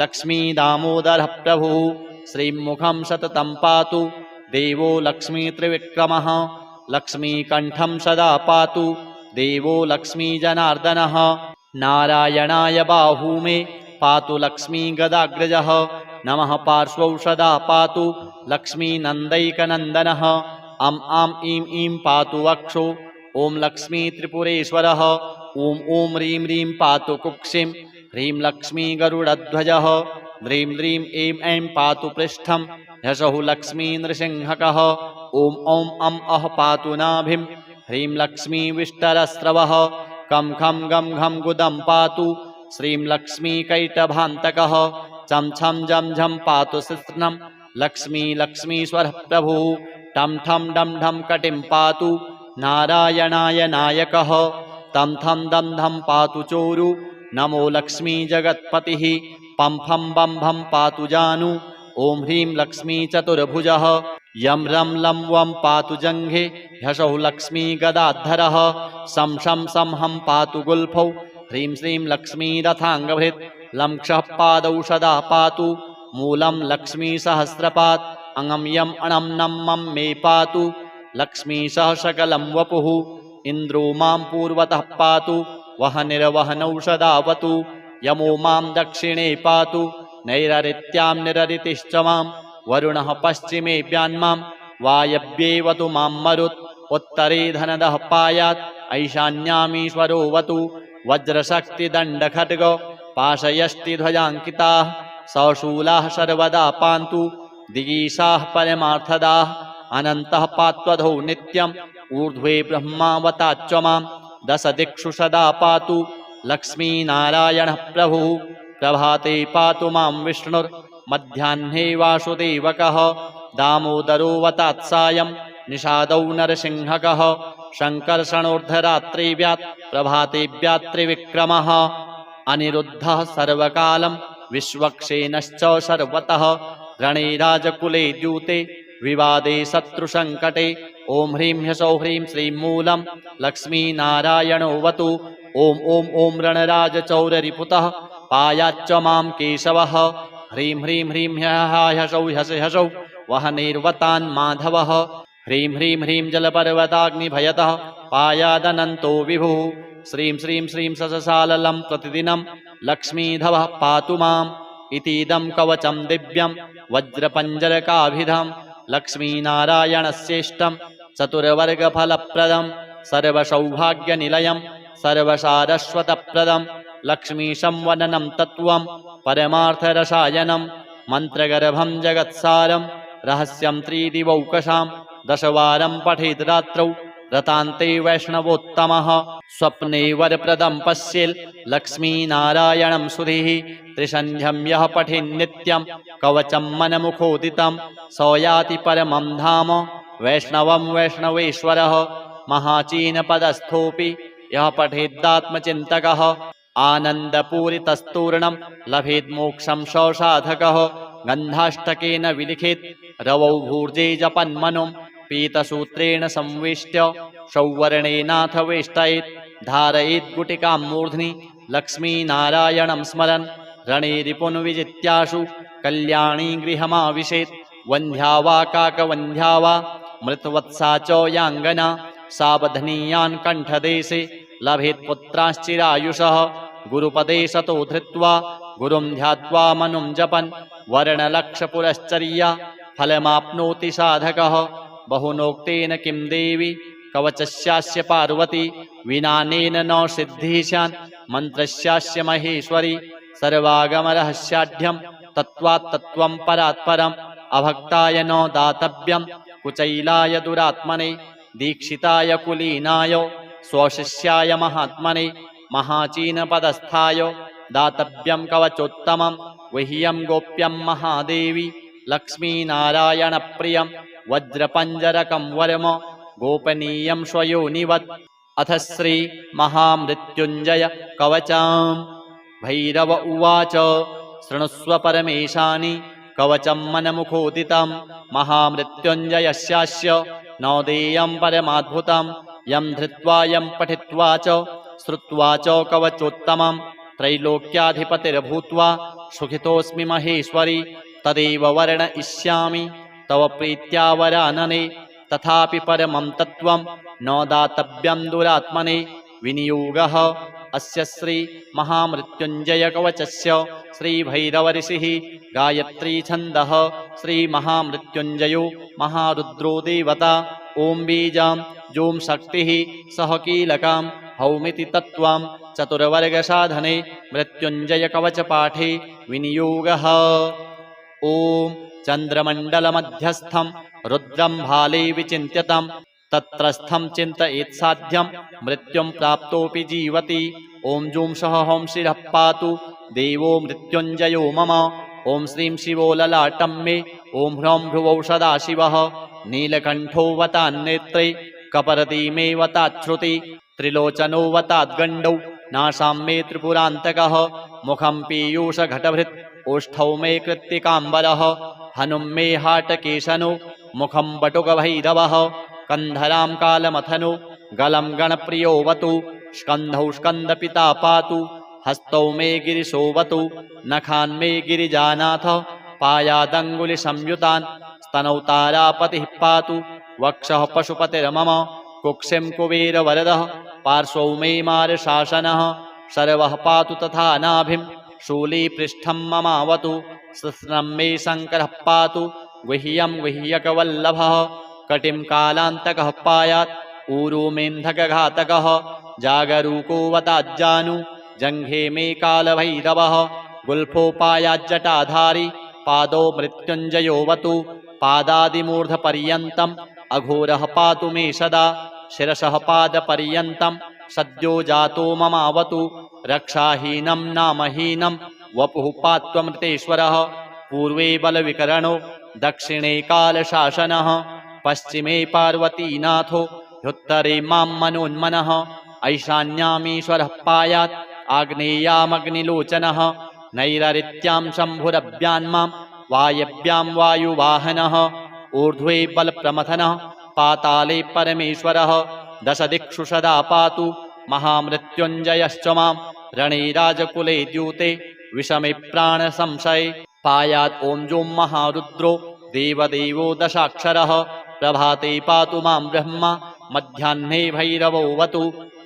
लक्ष्मी दामोदरः प्रभुः श्रीं मुखं सततं पातु देवो लक्ष्मी त्रिविक्रमः लक्ष्मीकण्ठं सदा पातु देवो लक्ष्मीजनार्दनः नारायणाय बाहू मे पातु लक्ष्मी गदाग्रजः नमः पार्श्वौ सदा पातु लक्ष्मी नन्दैकनन्दनः अं आं ईं ईं पातु वक्षो ॐ लक्ष्मी त्रिपुरेश्वरः ॐ ॐ ह्रीं ह्रीं पातु कुक्षिं ह्रीं लक्ष्मी गरुडध्वजः ह्रीं ह्रीं ऐं ऐं पातु पृष्ठं ह्यसौ लक्ष्मी नृसिंहकः ॐ ॐ अं अः पातु नाभिं ह्रीं लक्ष्मी विष्टरस्रवः कं खं गं घं गुदं पातु श्रीं लक्ष्मी कैटभान्तकः चं छं जं झं पातु शिश्नं लक्ष्मी लक्ष्मीश्वरः प्रभुः टं ठं डं ढं कटिं पातु नारायणाय नायकः तं थं दं धं पातु चोरु नमो लक्ष्मी जगत्पतिः पं फं बं भं पातु जानु ॐ ह्रीं लक्ष्मी चतुर्भुजः यं रं लं वं पातु जङ्घे ह्यसौ लक्ष्मी गदाधरः शं शं सं हं पातु गुल्फौ ह्रीं श्रीं लक्ष्मी रथाङ्गभृत् लं क्षः पादौ सदा पातु मूलं लक्ष्मी सहस्रपात् अङ्गं यम् अणं नं मं मे पातु लक्ष्मी सह सकलं वपुः इन्द्रो मां पूर्वतः पातु वहनिर्वहनौ सदावतु यमो मां दक्षिणे पातु नैररित्यां निररितिश्च मां वरुणः पश्चिमे व्यान्मां वायव्येवतु मां मरुत् उत्तरे धनदः पायात् ऐशान्यामीश्वरो वतु वज्रशक्तिदण्डखड्ग पाशयष्टिध्वजाङ्किताः सशूलाः सर्वदा पान्तु दिगीशाः परमार्थदाः अनन्तः पात्वधौ नित्यम् ऊर्ध्वे ब्रह्मावताच्च मां दशदिक्षु सदा पातु लक्ष्मीनारायणः प्रभुः प्रभाते पातु मां विष्णुर्मध्याह्ने वासुदेवकः दामोदरोऽवतात्सायं निषादौ नरसिंहकः शङ्कर्षणोर्धरात्रिव्यात् प्रभातेव्यात् त्रिविक्रमः अनिरुद्धः सर्वकालं विश्वक्सेनश्च सर्वतः रणे राजकुले द्यूते विवादे शत्रुसङ्कटे ॐ ह्रीं ह्सौः ह्रीं श्रीं मूलं लक्ष्मीनारायणोऽवतु ॐ ॐ ॐ रणराजचौररिपुतः पायाच्च मां केशवः ह्रीं ह्रीं ह्रीं ह्सौः ह्सौः वहनेर्वतान् माधवः ह्रीं ह्रीं ह्रीं जलपर्वताग्निभयतः पायादनन्तो विभुः श्रीं श्रीं श्रीं सससाललं प्रतिदिनं लक्ष्मीधवः पातु माम् इतीदं कवचं दिव्यं वज्रपञ्जरकाभिधं लक्ष्मीनारायणस्येष्टं चतुर्वर्गफलप्रदं सर्वसौभाग्यनिलयं सर्वसारस्वतप्रदं लक्ष्मीशं वदनं तत्त्वं परमार्थरसायनं मन्त्रगर्भं जगत्सारं रहस्यं त्रिदिवौकसां दशवारं पठेत् रात्रौ रतान्ते वैष्णवोत्तमः स्वप्ने वरप्रदं पश्येत् लक्ष्मीनारायणं सुधीः त्रिसन्ध्यं यः पठेन्नित्यं कवचं मनमुखोदितं सौयाति परमं धाम वैष्णवं वैष्णवेश्वरः महाचीनपदस्थोऽपि यः पठेद्दात्मचिन्तकः आनन्दपूरितस्तूर्णं लभेद्मोक्षं ससाधकः गन्धाष्टकेन विलिखेत् रवौ भूर्जे जपन्मनुं पीतसूत्रेण संवेष्ट्य सौवर्णेनाथ वेष्टयेत् धारयेत् गुटिकां मूर्ध्नि लक्ष्मीनारायणं स्मरन् रणे रिपुन् विजित्याशु कल्याणी गृहमाविशेत् वन्ध्या वा काकवन्ध्या वा मृतवत्सा च याङ्गना सावधनीयान् कण्ठदेशे लभेत् पुत्राश्चिरायुषः गुरुपदे सतो धृत्वा गुरुं ध्यात्वा मनुं जपन् वर्णलक्षपुरश्चर्या फलमाप्नोति साधकः बहुनोक्तेन किं देवी कवचस्यास्य पार्वती विनानेन न सिद्धिः स्यात् मन्त्रस्यास्य महेश्वरी सर्वागमरहस्याढ्यं तत्त्वात्तत्त्वं परात्परम् अभक्ताय न दातव्यं कुचैलाय दुरात्मने दीक्षिताय कुलीनाय स्वशिष्याय महात्मने महाचीनपदस्थाय दातव्यं कवचोत्तमं गुह्यं गोप्यं महादेवी लक्ष्मीनारायणप्रियं वज्रपञ्जरकं वर्म गोपनीयं स्वयोनिवत् अथ श्री महामृत्युञ्जय कवचम् भैरव उवाच शृणुस्व परमेशानि कवचं मनमुखोदितं महामृत्युञ्जयस्यास्य नवदेयं परमाद्भुतं यं धृत्वा यं पठित्वा च श्रुत्वा च कवचोत्तमं त्रैलोक्याधिपतिर्भूत्वा सुखितोऽस्मि महेश्वरी तदेव वर्णयिष्यामि तव प्रीत्या वरानने तथापि परमं तत्त्वं न दातव्यं दुरात्मने विनियोगः अस्य श्री महामृत्युञ्जयकवचस्य श्रीभैरवऋषिः गायत्री छन्दः श्रीमहामृत्युञ्जयो महारुद्रो देवता ॐ बीजां जों शक्तिः सह कीलकां हौमिति तत्त्वं चतुर्वर्गसाधने मृत्युञ्जयकवचपाठे विनियोगः ॐ चन्द्रमण्डलमध्यस्थं रुद्रं भाले विचिन्त्यतं तत्रस्थं चिन्तयेत् साध्यं मृत्युं प्राप्तोऽपि जीवति ॐ जूं सह हों शिरः पातु देवो मृत्युञ्जयो मम ॐ श्रीं शिवो ललाटं मे ॐ ह्रौं भ्रुवौ सदाशिवः नीलकण्ठो वतान्नेत्रे कपर्दी मे वताच्छ्रुति त्रिलोचनो वताद्गण्डौ नासां मे त्रिपुरान्तकः मुखं पीयूषघटभृत् ओष्ठौ मे कृत्तिकाम्बरः हनुं मे हाटकेशनो मुखं बटुकभैरवः कन्धरां कालमथनो गलं गणप्रियोऽवतु स्कन्धौ स्कन्दपिता पातु हस्तौ मे गिरिशोऽवतु नखान् मे गिरिजानाथ पायादङ्गुलिसंयुतान् स्तनौ तारापतिः पातु वक्षः पशुपतिर्मम कुक्षिं कुबेरवरदः पार्श्वौ मे मारशासनः सर्वः पातु तथा नाभिं शूलीपृष्ठं ममावतु कृत्स्नं मे शङ्करः पातु गुह्यं गुह्यकवल्लभः कटिं कालान्तकः पायात् ऊरुमेन्धकघातकः जागरूको वताज्जानु जङ्घे मे कालभैरवः गुल्फोपायाज्जटाधारी पादौ मृत्युञ्जयोऽवतु पादादिमूर्धपर्यन्तम् अघोरः पातु मे सदा शिरसः पादपर्यन्तं सद्यो जातो ममावतु रक्षाहीनं नामहीनं वपुः पात्वमृतेश्वरः पूर्वे बलविकरणो दक्षिणे कालशासनः पश्चिमे पार्वतीनाथो ह्युत्तरे मां मनोन्मनः ऐशान्यामीश्वरः पायात् आग्नेयामग्निलोचनः नैररित्यां शम्भुरभ्यान्मां वायव्यां वायुवाहनः ऊर्ध्वे बलप्रमथनः पाताले परमेश्वरः दशदिक्षु सदा पातु महामृत्युञ्जयश्च मां रणे राजकुले द्यूते विषमे प्राणसंशये पायात् ॐ जों महारुद्रो देवदेवो दशाक्षरः प्रभाते पातु मां ब्रह्मा मध्याह्ने भैरवोऽवतु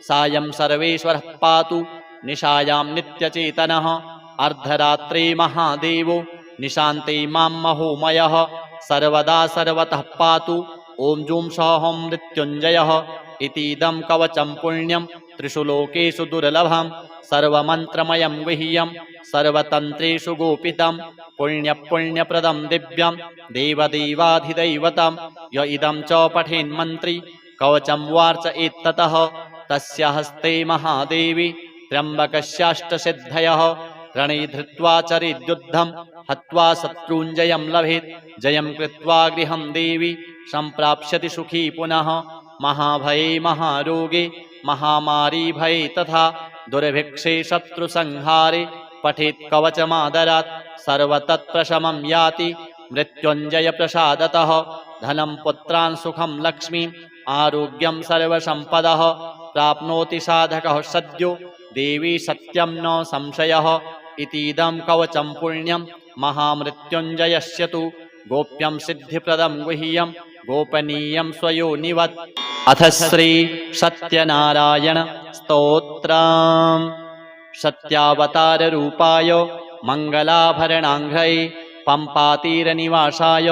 सायं सर्वेश्वरः पातु निशायां नित्यचेतनः अर्धरात्रे महादेवो निशान्ते मां महोमयः सर्वदा सर्वतः पातु ॐ जूं सौहं मृत्युञ्जयः इतीदं कवचं पुण्यं त्रिषु लोकेषु दुर्लभं सर्वमन्त्रमयं गुह्यं सर्वतन्त्रेषु गोपितं पुण्यपुण्यप्रदं दिव्यं देवदेवाधिदैवतं य इदं च पठेन्मन्त्री कवचं वार्च एततः तस्य हस्ते महादेवी त्र्यम्बकस्याष्टसिद्धयः रणे धृत्वा चरेद्युद्धं हत्वा शत्रूञ्जयं लभेत् जयं कृत्वा गृहं देवी सम्प्राप्स्यति सुखी पुनः महाभये महारोगे महामारी भये तथा दुर्भिक्षे शत्रुसंहारे पठेत् कवचमादरात् सर्वतत्प्रशमं याति मृत्युञ्जय प्रसादतः धनं पुत्रान् सुखं लक्ष्मीम् आरोग्यं सर्वसम्पदः प्राप्नोति साधकः सद्यो देवी सत्यं न संशयः इतीदं कवचं पुण्यं महामृत्युञ्जयस्य तु गोप्यं सिद्धिप्रदं गुह्यं गोपनीयं स्वयोनिवत्। अथ श्री सत्यनारायण स्तोत्रम्। सत्यावतार रूपाय मंगलाभरणाङ्घ्रये पंपातीरनिवासाय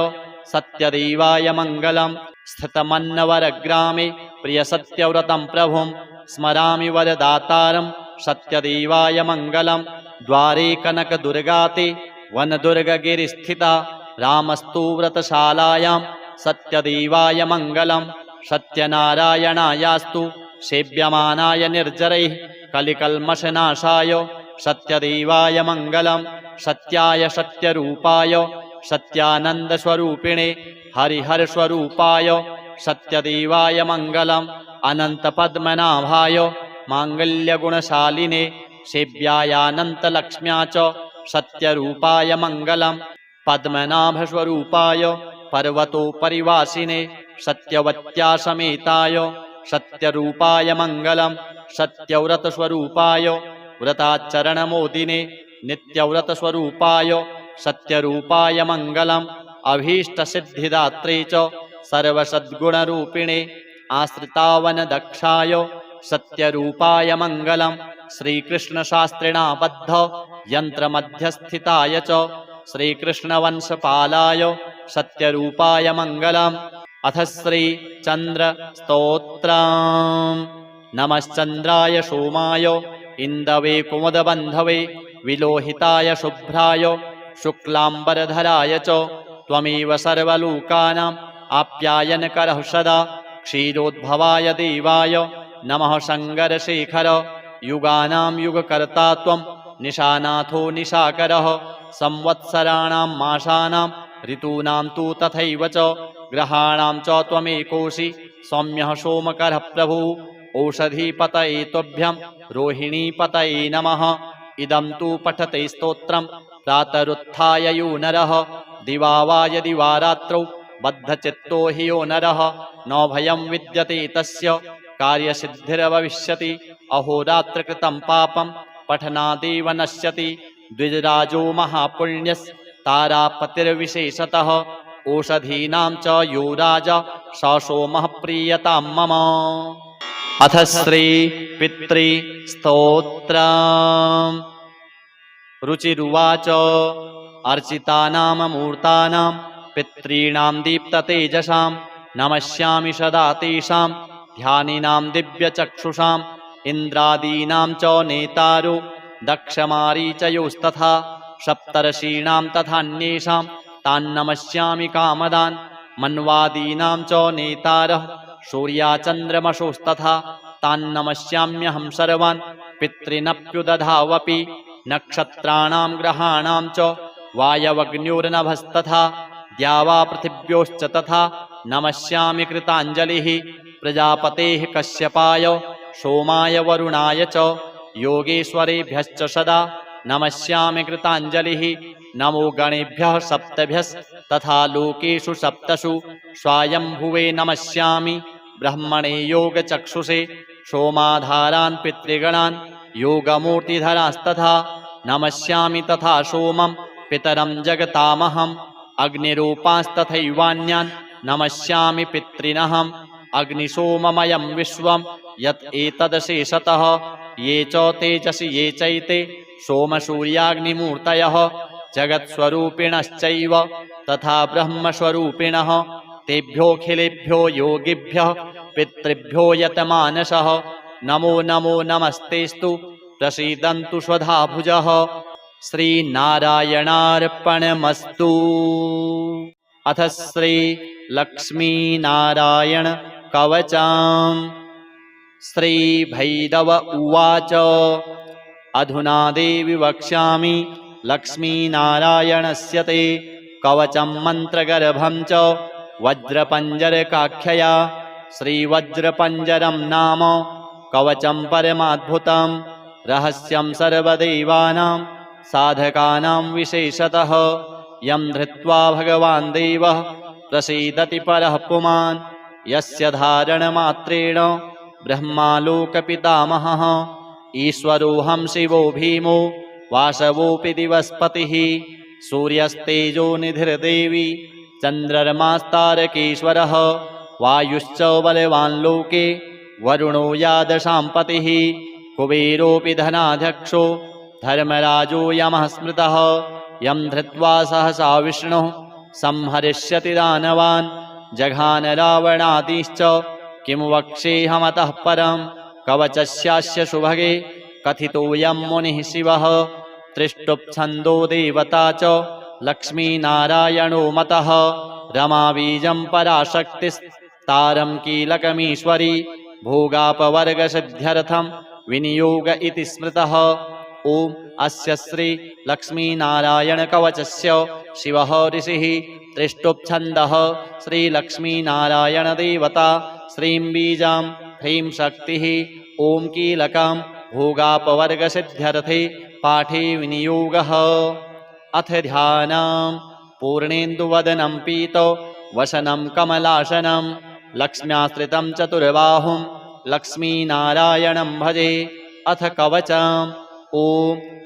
सत्यदेवाय मंगलम्। स्थितमन्नवरग्रामे प्रियसत्यव्रतं प्रभुं स्मरामि वरदातारं सत्यदेवाय मंगलम्। द्वारे कनकदुर्गाते वनदुर्गगिरिस्थिता रामस्तु व्रतशालायां सत्यदेवाय मंगलम्। सत्यनारायणायास्तु सेव्यमानाय निर्जरैः कलिकल्मषनाशाय सत्यदेवाय मंगलम्। सत्याय सत्यरूपाय सत्यानन्दस्वरूपिणे हरिहरस्वरूपाय सत्यदेवाय मंगलम्। अनन्तपद्मनाभाय माङ्गल्यगुणशालिने सेव्यायानन्तलक्ष्म्या च सत्यरूपाय मंगलम्। पद्मनाभस्वरूपाय पर्वतोपरिवासिने सत्यवत्या समेताय सत्यरूपाय मंगलम्। सत्यव्रतस्वरूपाय व्रताचरणमोदिने नित्यव्रतस्वरूपाय सत्यरूपाय मंगलम्। अभीष्टसिद्धिदात्रे च सर्वसद्गुणरूपिणे आश्रितावनदक्षाय सत्यरूपाय मंगलम्। श्रीकृष्णशास्त्रिणा बद्ध यन्त्रमध्यस्थिताय च श्रीकृष्णवंशपालाय सत्यरूपाय मंगलम्। अथ श्री चन्द्र स्तोत्रम्। नमश्चन्द्राय सोमाय इन्दवे कुमुदबन्धवे विलोहिताय शुभ्राय शुक्लाम्बरधराय च त्वमेव सर्वलोकानाम् आप्यायनकरः सदा क्षीरोद्भवाय देवाय नमः शङ्करशेखर। युगानां युगकर्ता त्वं निशानाथो निशाकरः। संवत्सराणां मासानां ऋतूनां तु तथैव च ग्रहाणां च त्वमेकोऽसि सौम्यः सोमकरः प्रभुः। औषधीपतये तुभ्यं रोहिणीपतये नमः। इदं तु पठते स्तोत्रं प्रातरुत्थाय यो नरः दिवा वा यदि वा रात्रौ बद्धचित्तो हि यो नरः न भयं विद्यते तस्य कार्यसिद्धिर्भविष्यति। अहोरात्रकृतं पापं पठनादेव नश्यति। द्विजराजो महापुण्यस्तारापतिर्विशेषतः ओषधीनां च यो राजा स सोमः प्रीयतां मम। अथ श्री पितृस्तोत्रम्। रुचिरुवाच अर्चितानाममूर्तानां पितॄणां दीप्ततेजसां नमस्यामि सदा तेषां ध्यानिनां दिव्यचक्षुषाम्। इन्द्रादीनां च नेतारो दक्षमारीचयोस्तथा सप्तर्षीणां तथान्येषां तान्नमस्यामि कामदान्। मन्वादीनां च नेतारः सूर्याचन्द्रमसोस्तथा तान्नमस्याम्यहं सर्वान् पितॄनप्युदधावपि। नक्षत्राणां ग्रहाणां च वायवग्न्योर्नभस्तथा द्यावा पृथिव्योश्च तथा नमस्यामि कृताञ्जलिः प्रजापतेः कश्यपाय सोमाय वरुणाय च योगेश्वरेभ्यश्च सदा नमस्यामि कृताञ्जलिः नमो गणेभ्यः सप्तभ्यस्तथा लोकेषु सप्तसु स्वायम्भुवे नमस्यामि ब्रह्मणे योगचक्षुषे सोमाधारान् पितृगणान् योगमूर्तिधरास्तथा नमस्यामि तथा सोमं पितरं जगतामहम् अग्निरूपांस्तथैवान्यान् नमस्यामि पितॄनहम् अग्निसोममयं विश्वं यत् एतदशेषतः ये च तेजसि ये चैते सोमसूर्याग्निमूर्तयः जगत्स्वरूपिणश्चैव तथा ब्रह्मस्वरूपिणः तेभ्योऽखिलेभ्यो योगिभ्यः पितृभ्यो यतमानसः नमो नमो नमस्तेस्तु प्रसीदन्तु स्वधा भुजः श्रीनारायणार्पणमस्तु। अथ श्री लक्ष्मीनारायण कवचम्। श्री भैरव उवाच अधुना देवि वक्ष्यामि लक्ष्मीनारायणस्य ते कवचं मन्त्रगर्भं च वज्रपञ्जरकाख्यया श्रीवज्रपञ्जरं नाम कवचं परमाद्भुतं रहस्यं सर्वदेवानां साधकानां विशेषतः यं धृत्वा भगवान् देवः प्रसीदति परः पुमान् यस्य धारणमात्रेण ब्रह्मालोकपितामहः ईश्वरोऽहं शिवो भीमो वासवोऽपि दिवस्पतिः सूर्यस्तेजो निधिर्देवी चन्द्रमास्तारकेश्वरः वायुश्च बलवान् लोके वरुणो यादशाम्पतिः कुबेरोऽपि धनाध्यक्षो धर्मराजो यमः स्मृतः यं धृत्वा सहसा विष्णुः संहरिष्यति दानवान् जघान रावणादिश्च किं वक्ष्येऽहमतः परं कवचस्यास्य सुभगे कथितोऽयं मुनिः शिवः त्रिष्टुप्छन्दो देवता च लक्ष्मीनारायणो मतः रमाबीजं पराशक्तिस्तारं कीलकमीश्वरी भोगापवर्गसिद्ध्यर्थं विनियोग इति स्मृतः। ॐ अस्य श्री लक्ष्मीनारायणकवचस्य शिवः ऋषिः त्रिष्टुप्छन्दः श्रीलक्ष्मीनारायणदेवता श्रीं बीजां ह्रीं शक्तिः ॐ कीलकं भोगापवर्गसिद्ध्यर्थे पाठे विनियोगः। अथ ध्यानम्। पूर्णेन्दुवदनं पीतो वसनं कमलासनं लक्ष्म्याश्रितं चतुर्बाहुं लक्ष्मीनारायणं भजे। अथ कवचम्। ॐ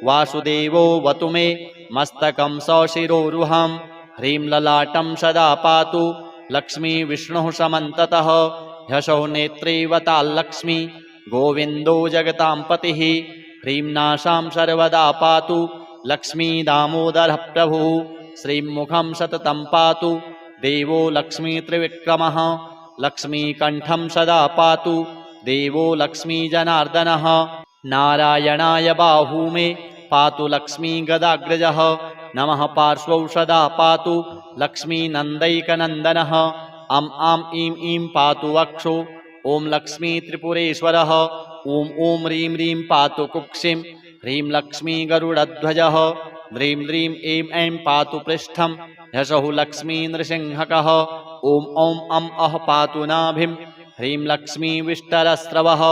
वासुदेवो वतु मे मस्तकं सशिरोरुहं ह्रीं ललाटं सदा पातु लक्ष्मी विष्णुः समन्ततः ह्यसौ नेत्रैवताल्लक्ष्मी गोविन्दो जगतां पतिः ह्रीं नासां सर्वदा पातु लक्ष्मी दामोदरः प्रभुः श्रीं मुखं सततं पातु देवो लक्ष्मी त्रिविक्रमः लक्ष्मीकण्ठं सदा पातु देवो लक्ष्मी जनार्दनः नारायणाय बाहू मे पातु लक्ष्मी गदाग्रजः नमः पार्श्वौ सदा पातु लक्ष्मी नन्दैकनन्दनः अं आं ईं ईं पातु वक्षो ॐ लक्ष्मी त्रिपुरेश्वरः ॐ ॐ ह्रीं ह्रीं पातु कुक्षिं ह्रीं लक्ष्मी गरुडध्वजः ह्रीं ह्रीं ऐं ऐं पातु पृष्ठं ह्यसौ लक्ष्मी नृसिंहकः ॐ ॐ अं अः पातु नाभिं ह्रीं लक्ष्मी विष्टरस्रवः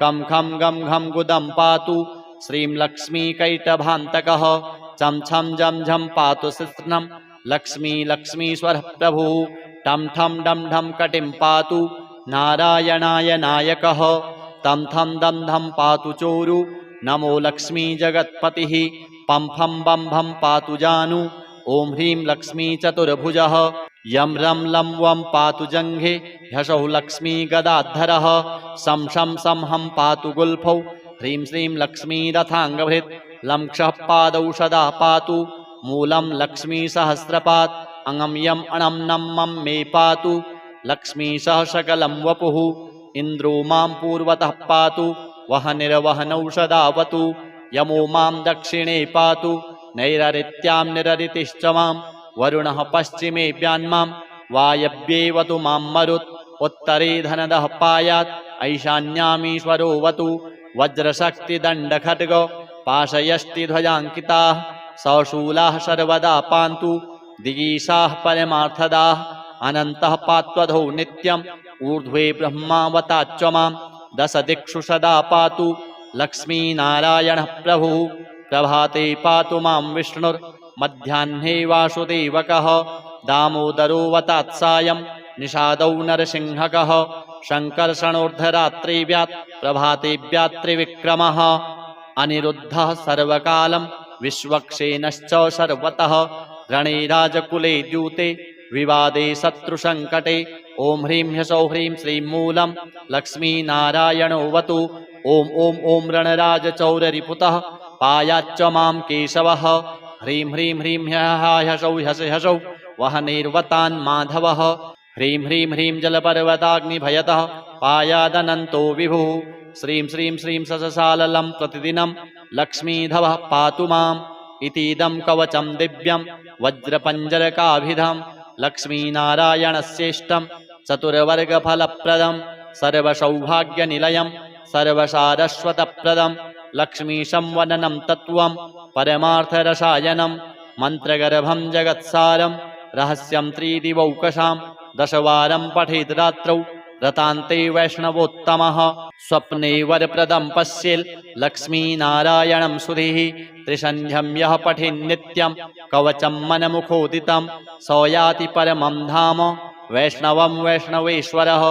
कं खं गं घं गुदं पातु श्रीं लक्ष्मी कैटभान्तकः चं छं जं झं पातु शिश्नं लक्ष्मी लक्ष्मीश्वरः प्रभुः टं ठं डं ढं कटिं पातु नारायणाय नायकः तं थं दं धं पातु चोरु नमो लक्ष्मी जगत्पतिः पं फं बं भं पातु जानु ॐ ह्रीं लक्ष्मी चतुर्भुजः यं रं लं वं पातु जङ्घे ह्यसौ लक्ष्मी गदाधरः सं शं सं हं पातु गुल्फौ ह्रीं श्रीं लक्ष्मी रथाङ्गभृत् लं क्षः पादौ सदा पातु मूलं लक्ष्मी सहस्रपात् अङ्गं यम् अणं नं मं मे पातु लक्ष्मी सह सकलं वपुः इन्द्रो मां पूर्वतः पातु वहनिर्वहनौ सदावतु यमो मां दक्षिणे पातु नैररित्यां निररितिश्च मां वरुणः पश्चिमे व्यान्मां वायव्येवतु मां मरुत् उत्तरे धनदः पायात् ऐशान्यामीश्वरो वतु वज्रशक्तिदण्डखड्ग पाशयष्टिध्वजाङ्किताः सशूलाः सर्वदा पान्तु दिगीशाः परमार्थदाः अनन्तः पात्वधौ नित्यम् ऊर्ध्वे ब्रह्मावताच्च मां दश दिक्षु सदा पातु लक्ष्मीनारायणः प्रभुः प्रभाते पातु मां विष्णुर्मध्याह्ने वासुदेवकः दामोदरोऽवतात्सायं निषादौ नरसिंहकः शङ्कर्षणोर्धरात्रिव्यात् प्रभातेव्यात् त्रिविक्रमः अनिरुद्धः सर्वकालं विश्वक्सेनश्च सर्वतः रणे राजकुले द्यूते विवादे शत्रुसङ्कटे ॐ ह्रीं ह्सौः ह्रीं श्रीं मूलं लक्ष्मीनारायणोऽवतु ॐ ॐ ॐ रणराजचौररिपुतः पायाच्च मां केशवः ह्रीं ह्रीं ह्रीं ह्सौः ह्सौः वहनेर्वतान् माधवः ह्रीं ह्रीं ह्रीं जलपर्वताग्निभयतः पायादनन्तो विभुः श्रीं श्रीं श्रीं सससाललं प्रतिदिनं लक्ष्मीधवः पातु माम् इतीदं कवचं दिव्यं वज्रपञ्जरकाभिधं लक्ष्मीनारायणस्येष्टं चतुर्वर्गफलप्रदं सर्वसौभाग्यनिलयं सर्वसारस्वतप्रदं लक्ष्मीशं वदनं तत्त्वं परमार्थरसायनं मन्त्रगर्भं जगत्सारं रहस्यं त्रिदिवौकशां दशवारं पठेद् रात्रौ रतान्ते वैष्णवोत्तमः स्वप्ने वरप्रदं पश्येत् लक्ष्मीनारायणं सुधीः त्रिसन्ध्यं यः पठेन्नित्यं कवचं मनमुखोदितं स याति परमं धाम वैष्णवं वैष्णवेश्वरः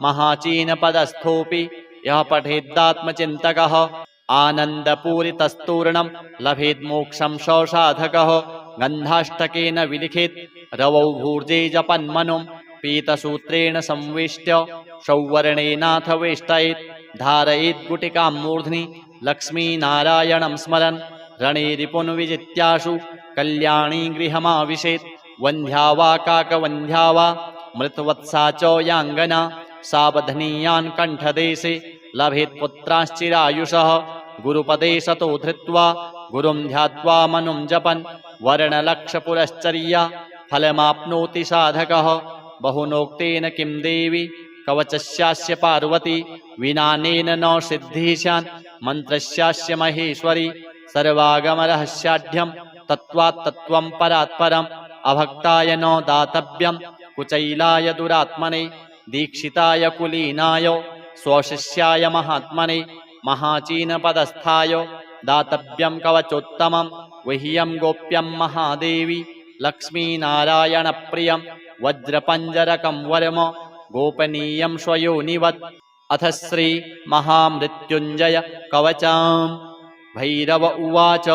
महाचीनपदस्थोऽपि यः पठेद्दात्मचिन्तकः आनन्दपूरितस्तूर्णं लभेत् मोक्षं स साधकः गन्धाष्टकेन विलिखेत् रवौ भूर्जे जपन्मनुं पीतसूत्रेण संवेष्ट्य सौवर्णेनाथ वेष्टयेत् धारयेत् गुटिकां मूर्ध्नि लक्ष्मीनारायणं स्मरन् रणे रिपुन् विजित्याशु कल्याणी गृहमाविशेत् वन्ध्या वा काकवन्ध्या वा मृतवत्सा च याङ्गना सावधनीयान् कण्ठदेशे लभेत् पुत्राश्चिरायुषः गुरुपदे सतो धृत्वा गुरुं ध्यात्वा मनुं जपन् वर्णलक्षपुरश्चर्या फलमाप्नोति साधकः बहुनोक्तेन किं देवी कवचस्यास्य पार्वती विनानेन न सिद्धिः स्यात् मन्त्रस्यास्य महेश्वरी सर्वागमरहस्याढ्यं तत्त्वात् तत्त्वं परात् परम् अभक्ताय न दातव्यं कुचैलाय दुरात्मने दीक्षिताय कुलीनाय स्वशिष्याय महात्मने महाचीनपदस्थाय दातव्यं कवचोत्तमं गुह्यं गोप्यं महादेवी लक्ष्मीनारायणप्रियं वज्रपञ्जरकं वर्म गोपनीयं स्वयोनिवत् अथ श्री महामृत्युञ्जय कवचम् भैरव उवाच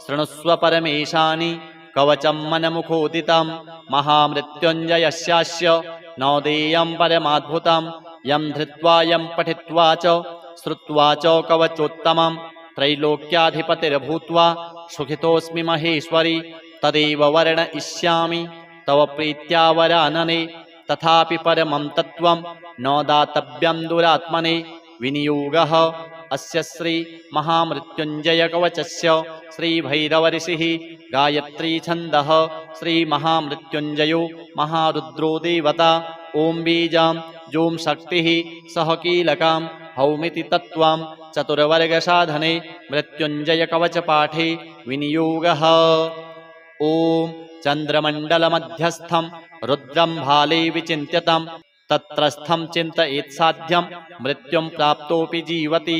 शृणुस्व परमेशानि कवचं मनमुखोदितं महामृत्युञ्जयस्यास्य नवदेयं परमाद्भुतं यं धृत्वा यं पठित्वा च श्रुत्वा च कवचोत्तमं त्रैलोक्याधिपतिर्भूत्वा सुखितोऽस्मि महेश्वरी तदेव वर्णयिष्यामि तव प्रीत्या वरानने तथापि परमं तत्त्वं न दातव्यं दुरात्मने विनियोगः अस्य श्री महामृत्युञ्जयकवचस्य श्रीभैरवऋषिः गायत्री छन्दः श्रीमहामृत्युञ्जयो महारुद्रो देवता ॐ बीजां जों शक्तिः सह कीलकां हौमिति तत्त्वं चतुर्वर्गसाधने मृत्युञ्जयकवचपाठे विनियोगः ॐ चन्द्रमण्डलमध्यस्थं रुद्रं भाले विचिन्त्यतं तत्रस्थं चिन्तयेत् साध्यं मृत्युं प्राप्तोऽपि जीवति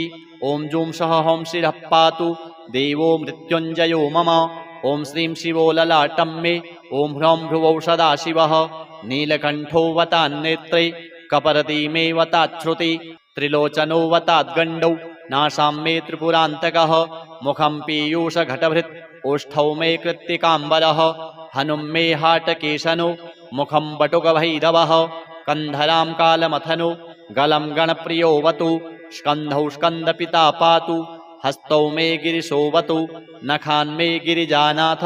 ॐ जूं सह हं शिरः पातु देवो मृत्युञ्जयो मम ॐ श्रीं शिवो ललाटं मे ॐ ह्रौं भ्रुवौ सदाशिवः नीलकण्ठो वतान्नेत्रे कपरती मे वताच्छ्रुति त्रिलोचनो वताद्गण्डौ नासां मे त्रिपुरान्तकः मुखं पीयूषघटभृत् ओष्ठौ मे कृत्तिकाम्बरः हनुं मे हाटकेशनो मुखं बटुकभैरवः कन्धरां कालमथनो गलं गणप्रियोऽवतु स्कन्धौ स्कन्दपिता पातु हस्तौ मे गिरिशोऽवतु नखान् मे गिरिजानाथ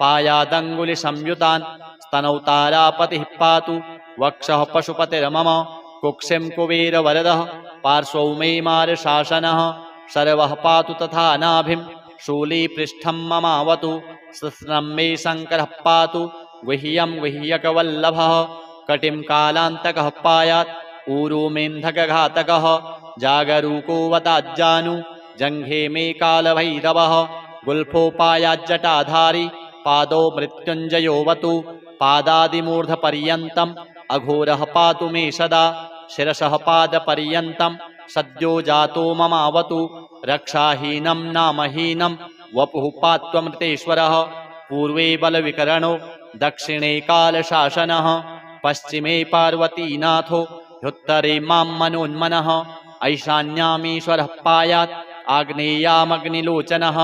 पायादङ्गुलिसंयुतान् स्तनौ तारापतिः पातु वक्षः पशुपतिर्मम कुक्षिं कुबेरवरदः पार्श्वौ मे मारशासनः सर्वः पातु तथा नाभिं शूलीपृष्ठं ममावतु कृत्स्नं मे शङ्करः पातु गुह्यं गुह्यकवल्लभः कटिं कालान्तकः पायात् ऊरुमेन्धकघातकः जागरूको वताज्जानु जङ्घे मे कालभैरवः गुल्फोपायाज्जटाधारी पादौ मृत्युञ्जयोऽवतु पादादिमूर्धपर्यन्तम् अघोरः पातु मे सदा शिरसः पादपर्यन्तं सद्यो जातो ममावतु रक्षाहीनं नामहीनं वपुः पात्वमृतेश्वरः पूर्वे बलविकरणो दक्षिणे कालशासनः पश्चिमे पार्वतीनाथो ह्युत्तरे मां मनोन्मनः ऐशान्यामीश्वरः पायात् आग्नेयामग्निलोचनः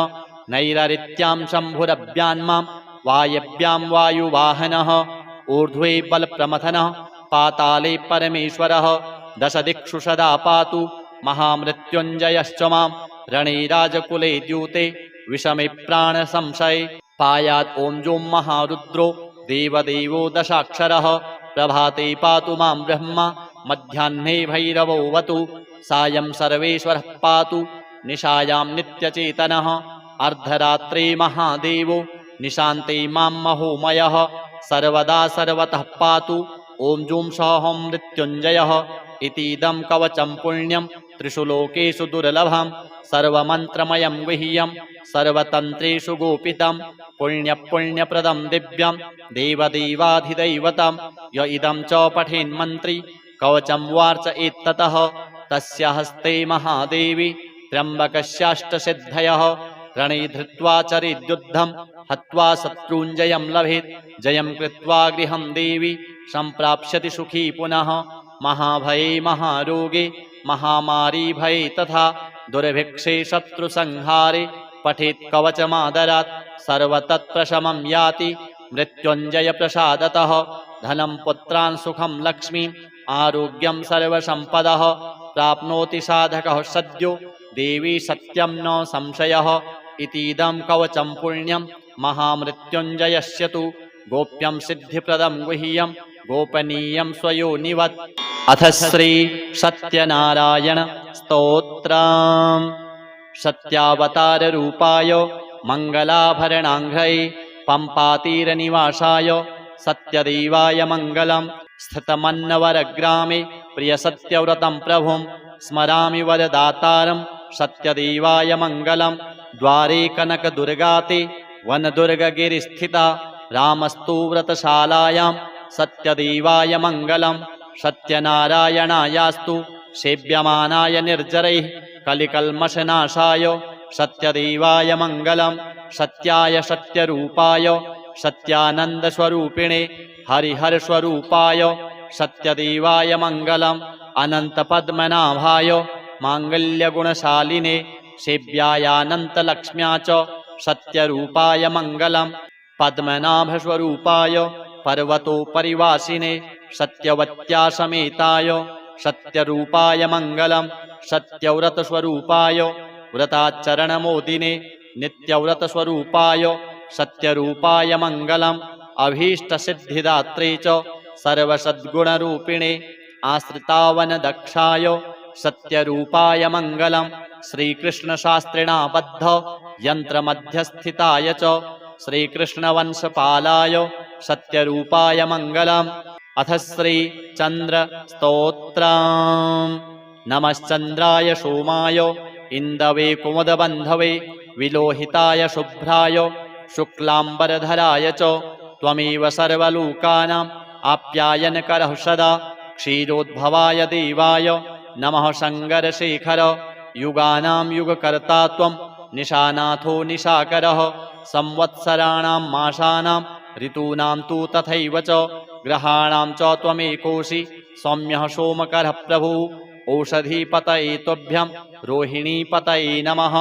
नैररित्यां शम्भुरभ्यान्मां वायव्यां वायुवाहनः ऊर्ध्वे बलप्रमथनः पाताले परमेश्वरः दशदिक्षु सदा पातु महामृत्युञ्जयश्च मां रणे राजकुले द्यूते विषमे प्राणसंशये पायात् ॐ जों महारुद्रो देवदेवो दशाक्षरः प्रभाते पातु मां ब्रह्मा मध्याह्ने भैरवोऽवतु सायं सर्वेश्वरः पातु निशायां नित्यचेतनः अर्धरात्रे महादेवो निशान्ते मां महोमयः सर्वदा सर्वतः पातु ॐ जूं सौः मृत्युञ्जयः इतीदं कवचं पुण्यं त्रिषु लोकेषु दुर्लभं सर्वमन्त्रमयं गुह्यं सर्वतन्त्रेषु गोपितं पुण्यपुण्यप्रदं दिव्यं देवदेवाधिदैवतं य इदं च पठेन्मन्त्री कवचं वार्चयेत्ततः तस्य हस्ते महादेवी त्र्यम्बकस्याष्टसिद्धयः रणे धृत्वा चरेद्युद्धं हत्वा शत्रूञ्जयं लभेत् जयं कृत्वा गृहं देवी सम्प्राप्स्यति सुखी पुनः महाभये महारोगे महामारी भये तथा दुर्भिक्षे शत्रुसंहारे पठेत् कवचमादरात् सर्वतत्प्रशमं याति मृत्युञ्जयप्रसादतः धनं पुत्रान् सुखं लक्ष्मीम् आरोग्यं सर्वसम्पदः प्राप्नोति साधकः सद्यो देवी सत्यं न संशयः इतीदं कवचं पुण्यं महामृत्युञ्जयस्य तु गोप्यं सिद्धिप्रदं गुह्यं गोपनीयं स्वयोनिवत् अथ श्री सत्यनारायण स्तोत्रम् सत्यावताररूपाय मङ्गलाभरणाङ्घ्रये पम्पातीरनिवासाय सत्यदेवाय मङ्गलं स्थितमन्नवरग्रामे प्रियसत्यव्रतं प्रभुं स्मरामि वरदातारं सत्यदेवाय मङ्गलं द्वारे कनकदुर्गाते वनदुर्गगिरिस्थिता रामस्तु व्रतशालायां सत्यदेवाय मङ्गलं सत्यनारायणायास्तु सेव्यमानाय निर्जरैः कलिकल्मषनाशाय सत्यदेवाय मङ्गलं सत्याय सत्यरूपाय सत्यानन्दस्वरूपिणे हरिहरस्वरूपाय सत्यदेवाय मङ्गलम् अनन्तपद्मनाभाय माङ्गल्यगुणशालिने सेव्यायानन्तलक्ष्म्या च सत्यरूपाय मङ्गलं पद्मनाभस्वरूपाय पर्वतोपरिवासिने सत्यवत्या समेताय सत्यरूपाय मङ्गलं सत्यव्रतस्वरूपाय व्रताचरणमोदिने नित्यव्रतस्वरूपाय सत्यरूपाय मङ्गलम् अभीष्टसिद्धिदात्रे च सर्वसद्गुणरूपिणे आश्रितावनदक्षाय सत्यरूपाय मङ्गलं श्रीकृष्णशास्त्रिणा बद्ध यन्त्रमध्यस्थिताय च श्रीकृष्णवंशपालाय सत्यरूपाय मङ्गलम् अथ श्रीचन्द्रस्तोत्रम् नमश्चन्द्राय सोमाय इन्दवे कुमुदबन्धवे विलोहिताय शुभ्राय शुक्लाम्बरधराय च त्वमेव सर्वलोकानाम् आप्यायनकरः सदा क्षीरोद्भवाय देवाय नमः शङ्करशेखर युगानां युगकर्ता त्वं निशानाथो निशाकरः संवत्सराणां मासानां ऋतूनां तु तथैव च ग्रहाणां च त्वमेकोषि सौम्यः सोमकरः प्रभुः ओषधीपतये तुभ्यं रोहिणीपतये नमः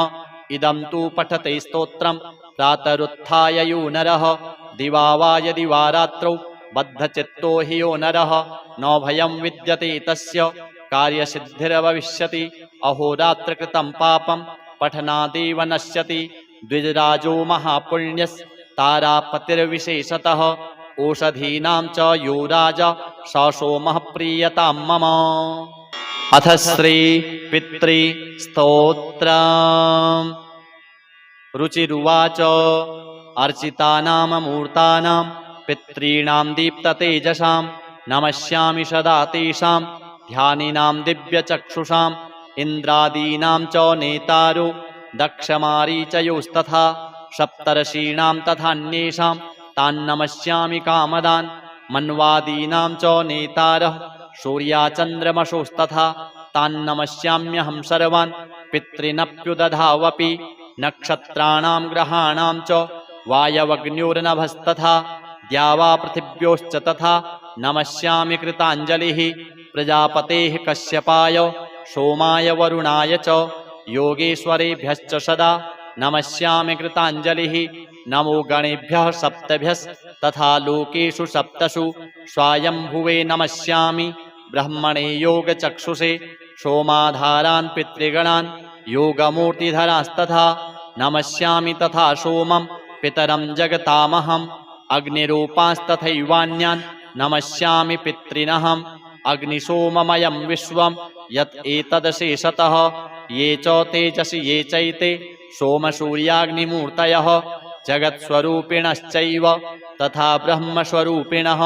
इदं तु पठते स्तोत्रं प्रातरुत्थाय यो नरः दिवा वा यदि वा रात्रौ बद्धचित्तो हि यो नरः न भयं विद्यते तस्य कार्यसिद्धिर्भविष्यति अहोरात्रकृतं पापं पठनादेव नश्यति द्विजराजो महापुण्यस्तारापतिर्विशेषतः ओषधीनां च यो राजा स सोमः प्रीयतां मम अथ श्री पितृस्तोत्रम् रुचिरुवाच अर्चितानाममूर्तानां पितॄणां दीप्ततेजसां नमस्यामि सदा तेषां ध्यानिनां दिव्यचक्षुषाम् इन्द्रादीनां च नेतारो दक्षमारीचयोस्तथा सप्तर्षीणां तथान्येषां तान्नमस्यामि कामदान् मन्वादीनां च नेतारः सूर्याचन्द्रमसोस्तथा तान्नमस्याम्यहं सर्वान् पितॄनप्युदधावपि नक्षत्राणां ग्रहाणां च वायवग्न्योर्नभस्तथा द्यावापृथिव्योश्च तथा नमस्यामि कृताञ्जलिः प्रजापतेः कश्यपाय सोमाय वरुणाय च योगेश्वरेभ्यश्च सदा नमस्यामि कृताञ्जलिः नमो गणेभ्यः सप्तभ्यस्तथा लोकेषु सप्तसु स्वायम्भुवे नमस्यामि ब्रह्मणे योगचक्षुषे सोमाधारान् पितृगणान् योगमूर्तिधरास्तथा नमस्यामि तथा सोमं पितरं जगतामहम् अग्निरूपांस्तथैवान्यान् नमस्यामि पितॄनहम् अग्निसोममयं विश्वं यत् एतदशेषतः ये च तेजसि ये चैते सोमसूर्याग्निमूर्तयः जगत्स्वरूपिणश्चैव तथा ब्रह्मस्वरूपिणः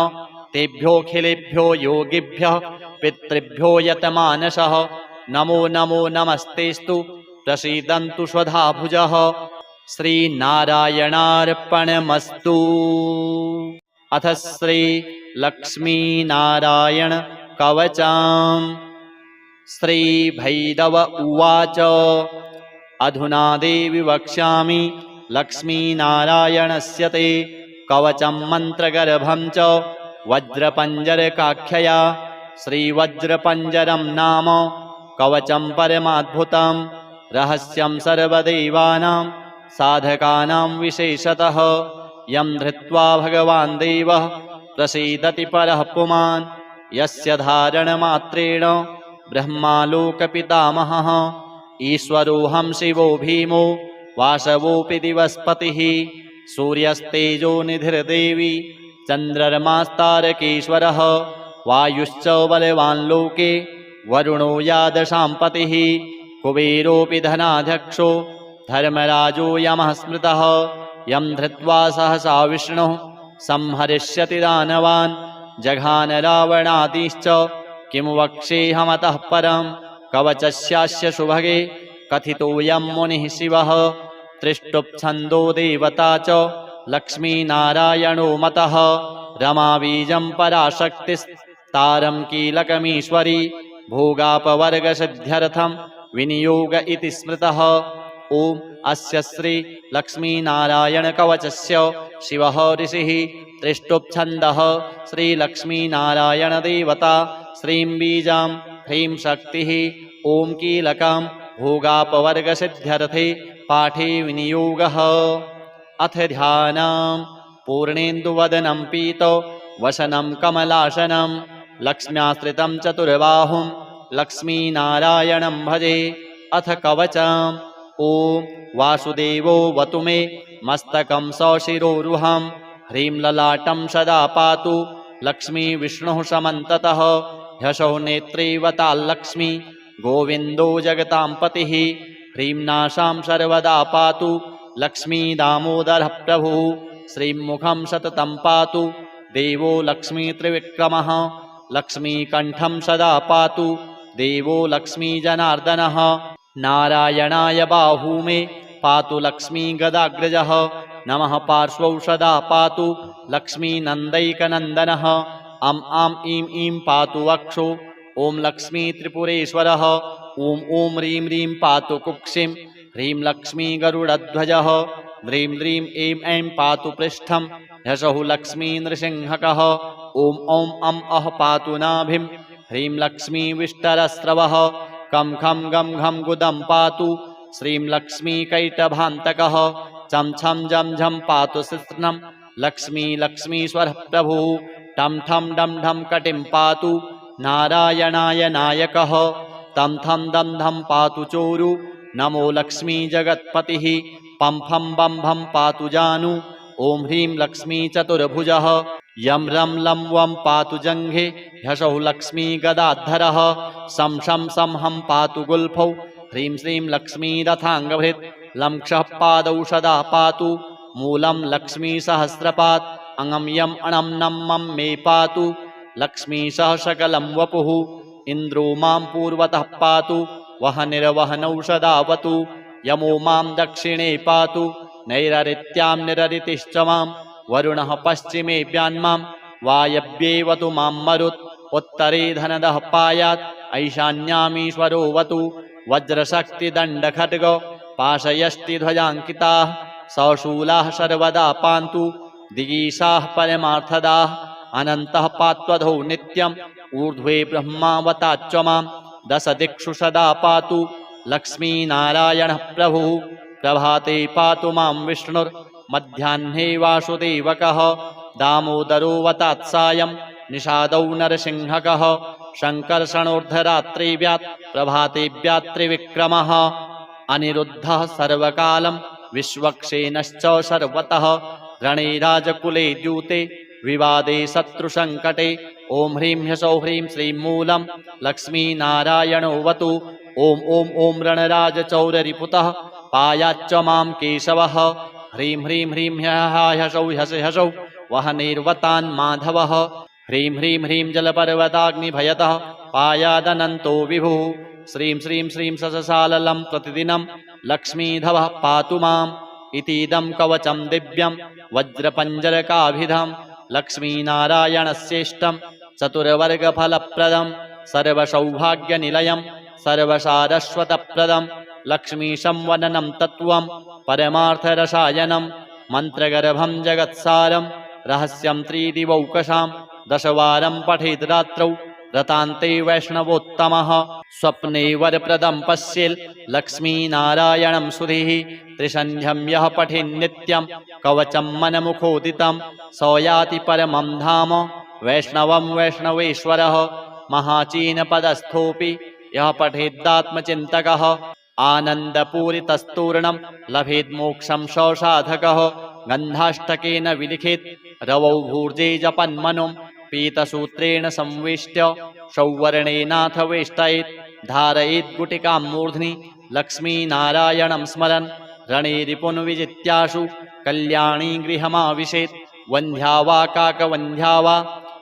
तेभ्योऽखिलेभ्यो योगिभ्यः पितृभ्यो यतमानसः नमो नमो नमस्तेस्तु प्रसीदन्तु स्वधाभुजः। श्रीनारायणार्पणमस्तु। अथ श्री लक्ष्मीनारायण कवचम्। श्री भैरव उवाच अधुना देवि वक्ष्यामि लक्ष्मीनारायणस्य ते कवचं मन्त्रगर्भं च वज्रपञ्जरकाख्यया। श्रीवज्रपञ्जरं नाम कवचं परमाद्भुतं रहस्यं सर्वदेवानां साधकानां विशेषतः यं धृत्वा भगवान् देवः प्रसीदति परः पुमान् यस्य धारणमात्रेण ब्रह्मालोकपितामहः ईश्वरोऽहं शिवो भीमो वासवोऽपि दिवस्पतिः सूर्यस्तेजो निधिर्देवी चन्द्रमास्तारकेश्वरः वायुश्च बलवान् लोके वरुणो यादशां पतिः कुबेरोऽपि धनाध्यक्षो धर्मराजो यमः स्मृतः यं धृत्वा सहसा विष्णुः संहरिष्यति दानवान् जघान रावणादिश्च किं वक्ष्येऽहमतः परं कवचस्यास्य सुभगे कथितोऽयं मुनिः शिवः त्रिष्टुप्छन्दो देवता च लक्ष्मीनारायणो मतः रमाबीजं पराशक्तिस्तारं कीलकमीश्वरी भोगापवर्गसिद्ध्यर्थं विनियोग इति स्मृतः। ओम अस्य श्री लक्ष्मीनारायण कवचस्य शिवः ऋषिः त्रिष्टुप्छन्दः श्रीलक्ष्मीनारायण देवता श्रीं बीजां ह्रीं शक्तिः ओं कीलकं भोगापवर्गसिद्ध्यर्थे पाठे विनियोगः। अथ ध्यानम्। पूर्णेन्दुवदनं पीतो वसनं कमलासनं लक्ष्म्याश्रितं चतुर्बाहुं लक्ष्मीनारायणं भजे। अथ कवचम्। ओं वासुदेवो वतु मे मस्तकं सशिरोरुहं ह्रीं ललाटं सदा पातु लक्ष्मी विष्णुः समन्ततः ह्यसौ नेत्रैवताल्लक्ष्मी गोविन्दो जगतां पतिः ह्रीं नासां सर्वदा पातु लक्ष्मी दामोदरः प्रभुः श्रीमुखं सततं पातु देवो लक्ष्मी त्रिविक्रमः लक्ष्मीकण्ठं सदा पातु देवो लक्ष्मी जनार्दनः नारायणाय बाहू मे पातु लक्ष्मी गदाग्रजः नमः पार्श्वौ सदा पातु लक्ष्मी नन्दैकनन्दनः अं आं ईं ईं पातु वक्षो ॐ लक्ष्मी त्रिपुरेश्वरः ॐ ॐ ह्रीं ह्रीं पातु कुक्षिं ह्रीं लक्ष्मी गरुडध्वजः ह्रीं ह्रीं ऐं ऐं पातु पृष्ठं ह्यसौ लक्ष्मी नृसिंहकः ॐ ॐ अं अः पातु नाभिं ह्रीं लक्ष्मी विष्टरस्रवः कं खं गं घं गुदं पातु श्रीं लक्ष्मी कैटभान्तकः चं छं जं झं पातु शिश्नं लक्ष्मी लक्ष्मीश्वरः प्रभुः टं ठं डं ढं कटिं पातु नारायणाय नायकः तं थं दं धं पातु चोरु नमो लक्ष्मी जगत्पतिः पं फं बं भं पातु जानु ॐ ह्रीं लक्ष्मी चतुर्भुजः यं रं लं वं पातु जङ्घे ह्यसौ लक्ष्मी गदाद्धरः सं शं सं हं पातु गुल्फौ ह्रीं श्रीं लक्ष्मी रथाङ्गभृत् लं क्षः पादौ सदा पातु मूलं लक्ष्मी सहस्रपात् अङ्गं यं अणं नं मं मे पातु लक्ष्मी सह सकलं वपुः इन्द्रो मां पूर्वतः पातु वहनिर्वहनौ सदावतु यमो मां दक्षिणे पातु नैररित्यां निररितिश्च मां वरुणः पश्चिमे व्यान्मां वायव्येवतु मां मरुत् उत्तरे धनदः पायात् ऐशान्यामीश्वरोऽवतु वज्रशक्तिदण्डखड्ग पाशयष्टिध्वजाङ्किताः सशूलाः सर्वदा पान्तु दिगीशाः परमार्थदाः अनन्तः पात्वधौ नित्यम् ऊर्ध्वे ब्रह्मावताच्च मां दशदिक्षु सदा पातु लक्ष्मीनारायणः प्रभुः प्रभाते पातु मां विष्णुर्मध्याह्ने वासुदेवकः दामोदरोऽवतात् सायं निषादौ नरसिंहकः शङ्कर्षणोर्धरात्रिव्यात् प्रभातेव्यात्रिविक्रमः अनिरुद्धः सर्वकालं विश्वक्सेनश्च सर्वतः रणे राजकुले द्यूते विवादे शत्रुसङ्कटे ॐ ह्रीं ह्सौः ह्रीं श्रीं मूलं लक्ष्मीनारायणोऽवतु ॐ ॐ ॐ रणराजचौररिपुतः पायाच्च मां केशवः ह्रीं ह्रीं ह्रीं ह्सौः ह्सौः वहनेर्वतान् माधवः ह्रीं ह्रीं ह्रीं जलपर्वताग्निभयतः पायादनन्तो विभुः श्रीं श्रीं श्रीं सससाललं प्रतिदिनं लक्ष्मीधवः पातु माम् इतीदं कवचं दिव्यं वज्रपञ्जरकाभिधं लक्ष्मीनारायणस्येष्टं चतुर्वर्गफलप्रदं सर्वसौभाग्यनिलयं सर्वसारस्वतप्रदं लक्ष्मीसंवदनं तत्त्वं परमार्थरसायनं मन्त्रगर्भं जगत्सारं रहस्यं त्रिदिवौकसां दशवारं पठेद् रात्रौ रतान्ते वैष्णवोत्तमः स्वप्ने वरप्रदं पश्येत् लक्ष्मीनारायणं सुधीः त्रिसन्ध्यं यः पठेन्नित्यं कवचं मनमुखोदितं स याति परमं धाम वैष्णवं वैष्णवेश्वरः महाचीनपदस्थोऽपि यः पठेद्दात्मचिन्तकः आनन्दपूरितस्तूर्णं लभेन्मोक्षं स साधकः गन्धाष्टकेन विलिखेत् रवौ भूर्जे जपन्मनुं पीतसूत्रेण संवेष्ट्य सौवर्णेनाथ वेष्टयेत् धारयेत् गुटिकां मूर्ध्नि लक्ष्मीनारायणं स्मरन् रणे रिपुन् विजित्याशु कल्याणी गृहमाविशेत् वन्ध्या वा काकवन्ध्या वा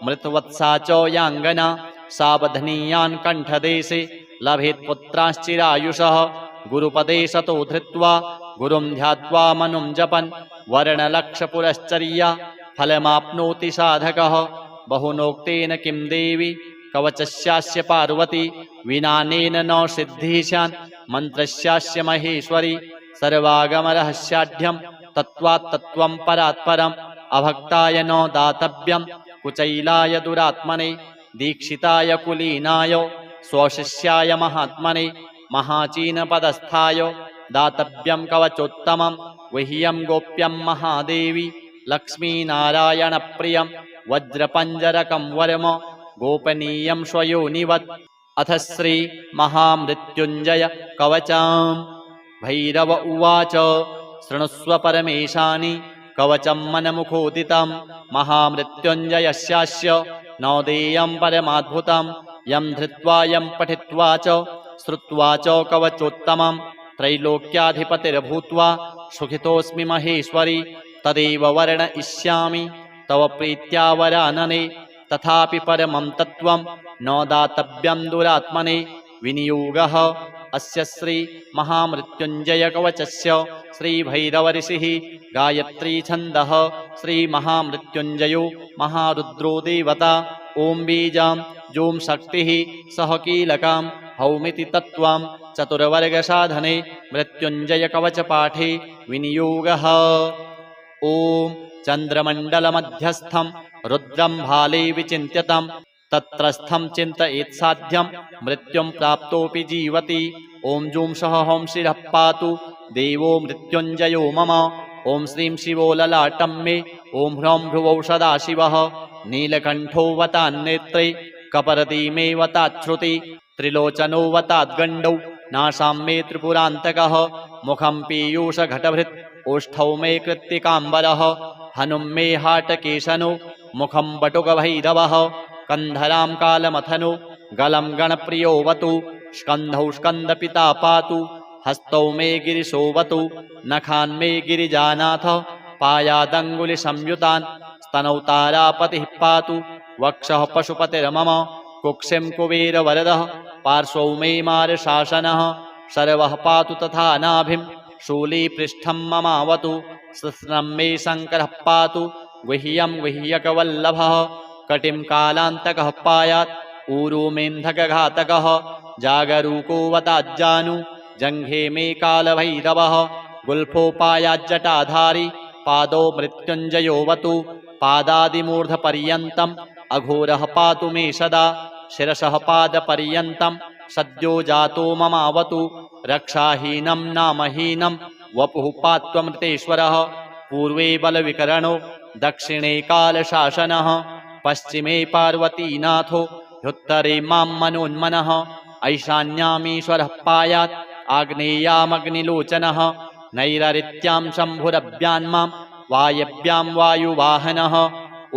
मृतवत्सा च याङ्गना सावधनीयान् कण्ठदेशे लभेत् पुत्राश्चिरायुषः गुरुपदे सतो धृत्वा गुरुं ध्यात्वा मनुं जपन् वर्णलक्षपुरश्चर्या फलमाप्नोति साधकः बहुनोक्तेन किं देवी कवचस्यास्य पार्वती विनानेन न सिद्धिः स्यात् मन्त्रस्यास्य महेश्वरी सर्वागमरहस्याढ्यं तत्त्वात्तत्त्वं परात्परम् अभक्ताय न दातव्यं कुचैलाय दुरात्मने दीक्षिताय कुलीनाय स्वशिष्याय महात्मने महाचीनपदस्थाय दातव्यं कवचोत्तमं वह्यं गोप्यं महादेवी लक्ष्मीनारायणप्रियं वज्रपञ्जरकं वरम गोपनीयं स्वयोनिवत् अथ श्री महामृत्युञ्जय कवचम् भैरव उवाच शृणुस्व परमेशानि कवचं मनमुखोदितं महामृत्युञ्जयस्यास्य नवदेयं परमाद्भुतं यं धृत्वा यं पठित्वा च श्रुत्वा च कवचोत्तमं त्रैलोक्याधिपतिर्भूत्वा सुखितोऽस्मि महेश्वरी तदेव वर्णयिष्यामि तव प्रीत्या वरानने तथापि परमं तत्त्वं न दातव्यं दुरात्मने विनियोगः अस्य श्री महामृत्युञ्जय कवचस्य श्री भैरवऋषिः गायत्री छन्दः श्री महामृत्युञ्जयो महारुद्रो देवता ॐ बीजां जों शक्तिः सह कीलकां हौमिति तत्त्वं चतुर्वर्गसाधने मृत्युञ्जय कवचपाठे विनियोगः ॐ चन्द्रमण्डलमध्यस्थं रुद्रं भाले विचिन्त्यतं तत्रस्थं चिन्तयेत् साध्यं मृत्युं प्राप्तोऽपि जीवति ॐ जूं सह हं शिरः पातु देवो मृत्युञ्जयो मम ॐ श्रीं शिवो ललाटं मे ॐ ह्रौं भ्रुवौ सदाशिवः नीलकण्ठो वतान्नेत्रे कपर्दी मे वताच्छ्रुति त्रिलोचनो वताद्गण्डौ नासां मे त्रिपुरान्तकः मुखं पीयूषघटभृत् ओष्ठौ मे कृत्तिकाम्बरः हनुं मे हाटकेशनो मुखं बटुकभैरवः कन्धरां कालमथनो गलं गणप्रियोऽवतु स्कन्धौ स्कन्दपिता पातु हस्तौ मे गिरिशोऽवतु नखान् मे गिरिजानाथ पायादङ्गुलिसंयुतान् स्तनौ तारापतिः पातु वक्षः पशुपतिर्मम कुक्षिं कुबेरवरदः पार्श्वौ मे मारशासनः सर्वः पातु तथा नाभिं शूलीपृष्ठं ममावतु सुस्नं मे शङ्करः पातु गुह्यं गुह्यकवल्लभः कटिं कालान्तकः पायात् ऊरुमेन्धकघातकः जागरूकोऽवताज्जानु जङ्घे मे कालभैरवः गुल्फोपायाज्जटाधारी पादो मृत्युञ्जयोऽवतु पादादिमूर्धपर्यन्तम् अघोरः पातु मे सदा शिरसः पादपर्यन्तं सद्यो जातो ममावतु रक्षाहीनं नामहीनं वपुः पात्वमृतेश्वरः पूर्वे बलविकरणो दक्षिणे कालशासनः पश्चिमे पार्वतीनाथो ह्युत्तरे मां मनोन्मनः ऐशान्यामीश्वरः पायात् आग्नेयामग्निलोचनः नैररित्यां शम्भुरभ्यान्मां वायव्यां वायुवाहनः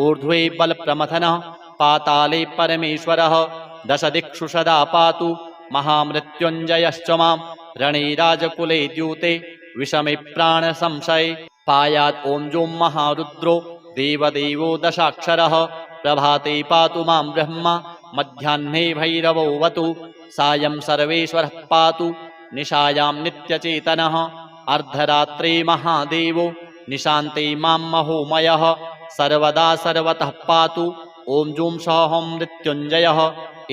ऊर्ध्वे बलप्रमथनः पाताले परमेश्वरः दशदिक्षु सदा पातु महामृत्युञ्जयश्च मां रणे राजकुले द्यूते विषमे प्राणसंशये पायात् ॐ जों महारुद्रो देवदेवो दशाक्षरः प्रभाते पातु मां ब्रह्मा मध्याह्ने भैरवोऽवतु सायं सर्वेश्वरः पातु निशायां नित्यचेतनः अर्धरात्रे महादेवो निशान्ते मां महोमयः सर्वदा सर्वतः पातु ॐ जूं सौहं मृत्युञ्जयः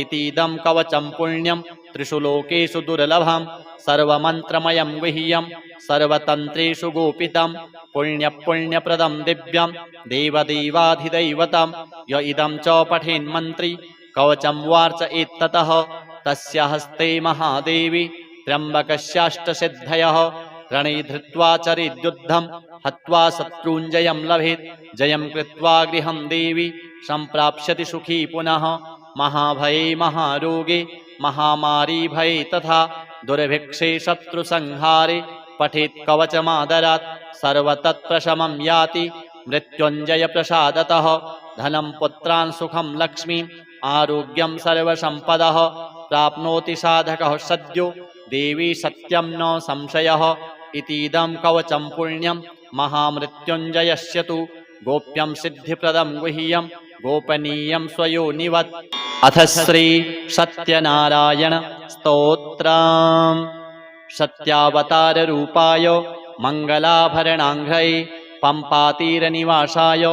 इतीदं कवचं पुण्यं त्रिषु लोकेषु दुर्लभं सर्वमन्त्रमयं गुह्यं सर्वतन्त्रेषु गोपितं पुण्यपुण्यप्रदं दिव्यं देवदेवाधिदैवतं य इदं च पठेन्मन्त्री कवचं वार्च एततः तस्य हस्ते महादेवी त्र्यम्बकस्याष्टसिद्धयः रणे धृत्वा चरेद्युद्धं हत्वा शत्रूञ्जयं लभेत् जयं कृत्वा गृहं देवी सम्प्राप्स्यति सुखी पुनः महाभये महारोगे महामारी भये तथा दुर्भिक्षे शत्रुसंहारे पठेत् कवचमादरात् सर्वतत्प्रशमं याति मृत्युञ्जयप्रसादतः धनं पुत्रान् सुखं लक्ष्मीम् आरोग्यं सर्वसम्पदः प्राप्नोति साधकः सद्यो देवी सत्यं न संशयः इतीदं कवचं पुण्यं महामृत्युञ्जयस्य तु गोप्यं सिद्धिप्रदं गुह्यं गोपनीयं स्वयोनिवत् अथ श्री सत्यनारायण स्तोत्रम् सत्यावताररूपाय मङ्गलाभरणाङ्घ्रये पम्पातीरनिवासाय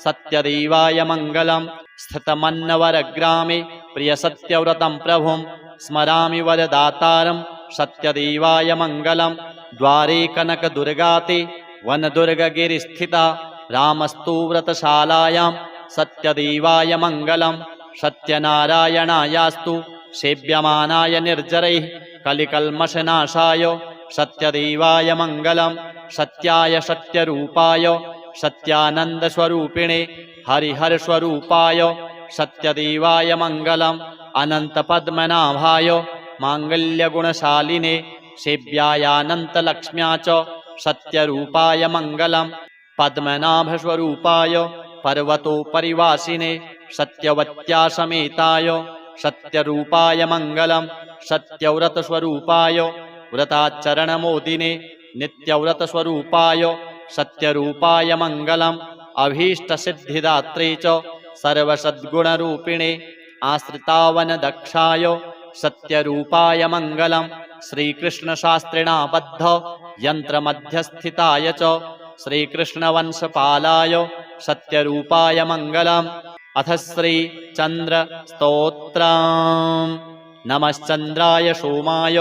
सत्यदेवाय मङ्गलं स्थितमन्नवरग्रामे प्रियसत्यव्रतं प्रभुं स्मरामि वरदातारं सत्यदेवाय मङ्गलं द्वारे कनकदुर्गाते वनदुर्गगिरिस्थिता रामस्तु व्रतशालायां सत्यदेवाय मङ्गलं सत्यनारायणायास्तु सेव्यमानाय निर्जरैः कलिकल्मषनाशाय सत्यदेवाय मङ्गलं सत्याय सत्यरूपाय सत्यानन्दस्वरूपिणे हरिहरस्वरूपाय सत्यदेवाय मङ्गलम् अनन्तपद्मनाभाय माङ्गल्यगुणशालिने सेव्यायानन्तलक्ष्म्या च सत्यरूपाय मङ्गलं पद्मनाभस्वरूपाय पर्वतोपरिवासिने सत्यवत्या समेताय सत्यरूपाय मङ्गलं सत्यव्रतस्वरूपाय व्रताचरणमोदिने नित्यव्रतस्वरूपाय सत्यरूपाय मङ्गलम् अभीष्टसिद्धिदात्रे च सर्वसद्गुणरूपिणे आश्रितावनदक्षाय सत्यरूपाय मङ्गलं श्रीकृष्णशास्त्रिणा बद्ध यन्त्रमध्यस्थिताय च श्रीकृष्णवंशपालाय सत्यरूपाय मङ्गलम् अथ श्रीचन्द्रस्तोत्रम् नमश्चन्द्राय सोमाय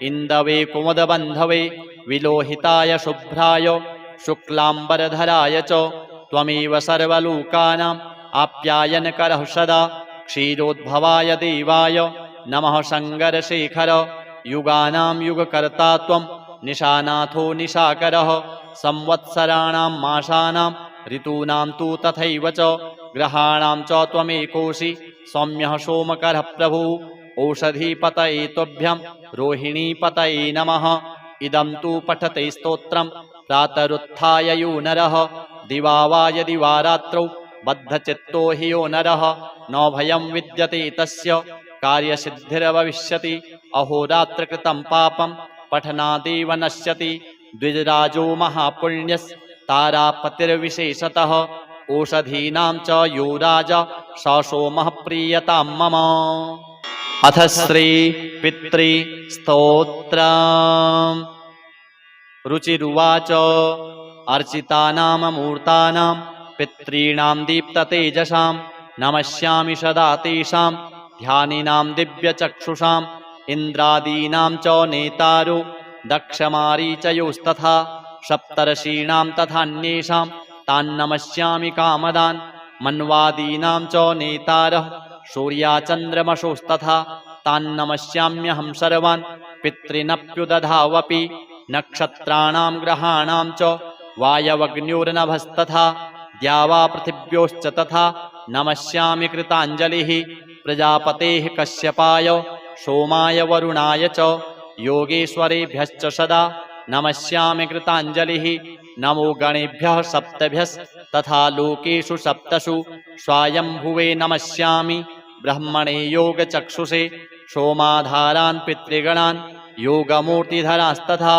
इन्दवे कुमुदबन्धवे विलोहिताय शुभ्राय शुक्लाम्बरधराय च त्वमेव सर्वलोकानाम् आप्यायनकरः सदा क्षीरोद्भवाय देवाय नमः शङ्करशेखर युगानां युगकर्ता त्वं निशानाथो निशाकरः संवत्सराणां मासानां ऋतूनां तु तथैव च ग्रहाणां च त्वमेकोऽसि सौम्यः सोमकरः प्रभुः औषधीपतये तुभ्यं रोहिणीपतये नमः इदं तु पठते स्तोत्रं प्रातरुत्थाय यो नरः दिवा वा यदि वा रात्रौ बद्धचित्तो हि यो नरः न भयं विद्यते तस्य कार्यसिद्धिर्भविष्यति अहोरात्रकृतं पापं पठनादेव नश्यति द्विजराजो महापुण्यस्तारापतिर्विशेषतः ओषधीनां च यो राजा स सोमः प्रीयतां मम अथ श्री पितृस्तोत्रम् रुचिरुवाच अर्चितानामूर्तानां पितॄणां दीप्ततेजसां नमस्यामि सदा तेषां ध्यानिनां दिव्यचक्षुषाम् इन्द्रादीनां च नेतारो दक्षमारीचयोस्तथा सप्तर्षीणां तथान्येषां तान्नमस्यामि कामदान् मन्वादीनां च नेतारः सूर्याचन्द्रमसोस्तथा तान्नमस्याम्यहं सर्वान् पितॄनप्युदधावपि नक्षत्राणां ग्रहाणां च वायवग्न्योर्नभस्तथा द्यावापृथिव्योश्च तथा नमस्यामि कृताञ्जलिः प्रजापतेः कश्यपाय सोमाय वरुणाय च योगेश्वरेभ्यश्च सदा नमस्यामि कृताञ्जलिः नमो गणेभ्यः सप्तभ्यस्तथा लोकेषु सप्तसु स्वायम्भुवे नमस्यामि ब्रह्मणे योगचक्षुषे सोमाधारान् पितृगणान् योगमूर्तिधरास्तथा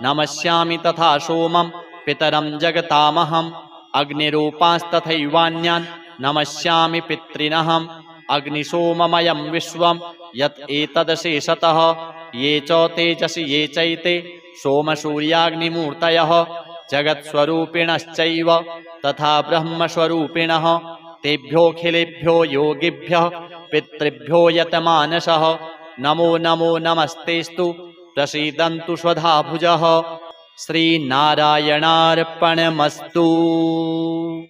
नमस्यामि तथा सोमं पितरं जगतामहम् अग्निरूपांस्तथैवान्यान् नमस्यामि पितॄनहम् अग्निसोममयं विश्वं यत् एतदशेषतः ये च तेजसि ये चैते सोमसूर्याग्निमूर्तयः जगत्स्वरूपिणश्चैव तथा ब्रह्मस्वरूपिणः तेभ्योऽखिलेभ्यो योगिभ्यः पितृभ्यो यतमानसः नमो नमो नमस्तेस्तु प्रसीदन्तु स्वधाभुजः। श्रीनारायणार्पणमस्तु।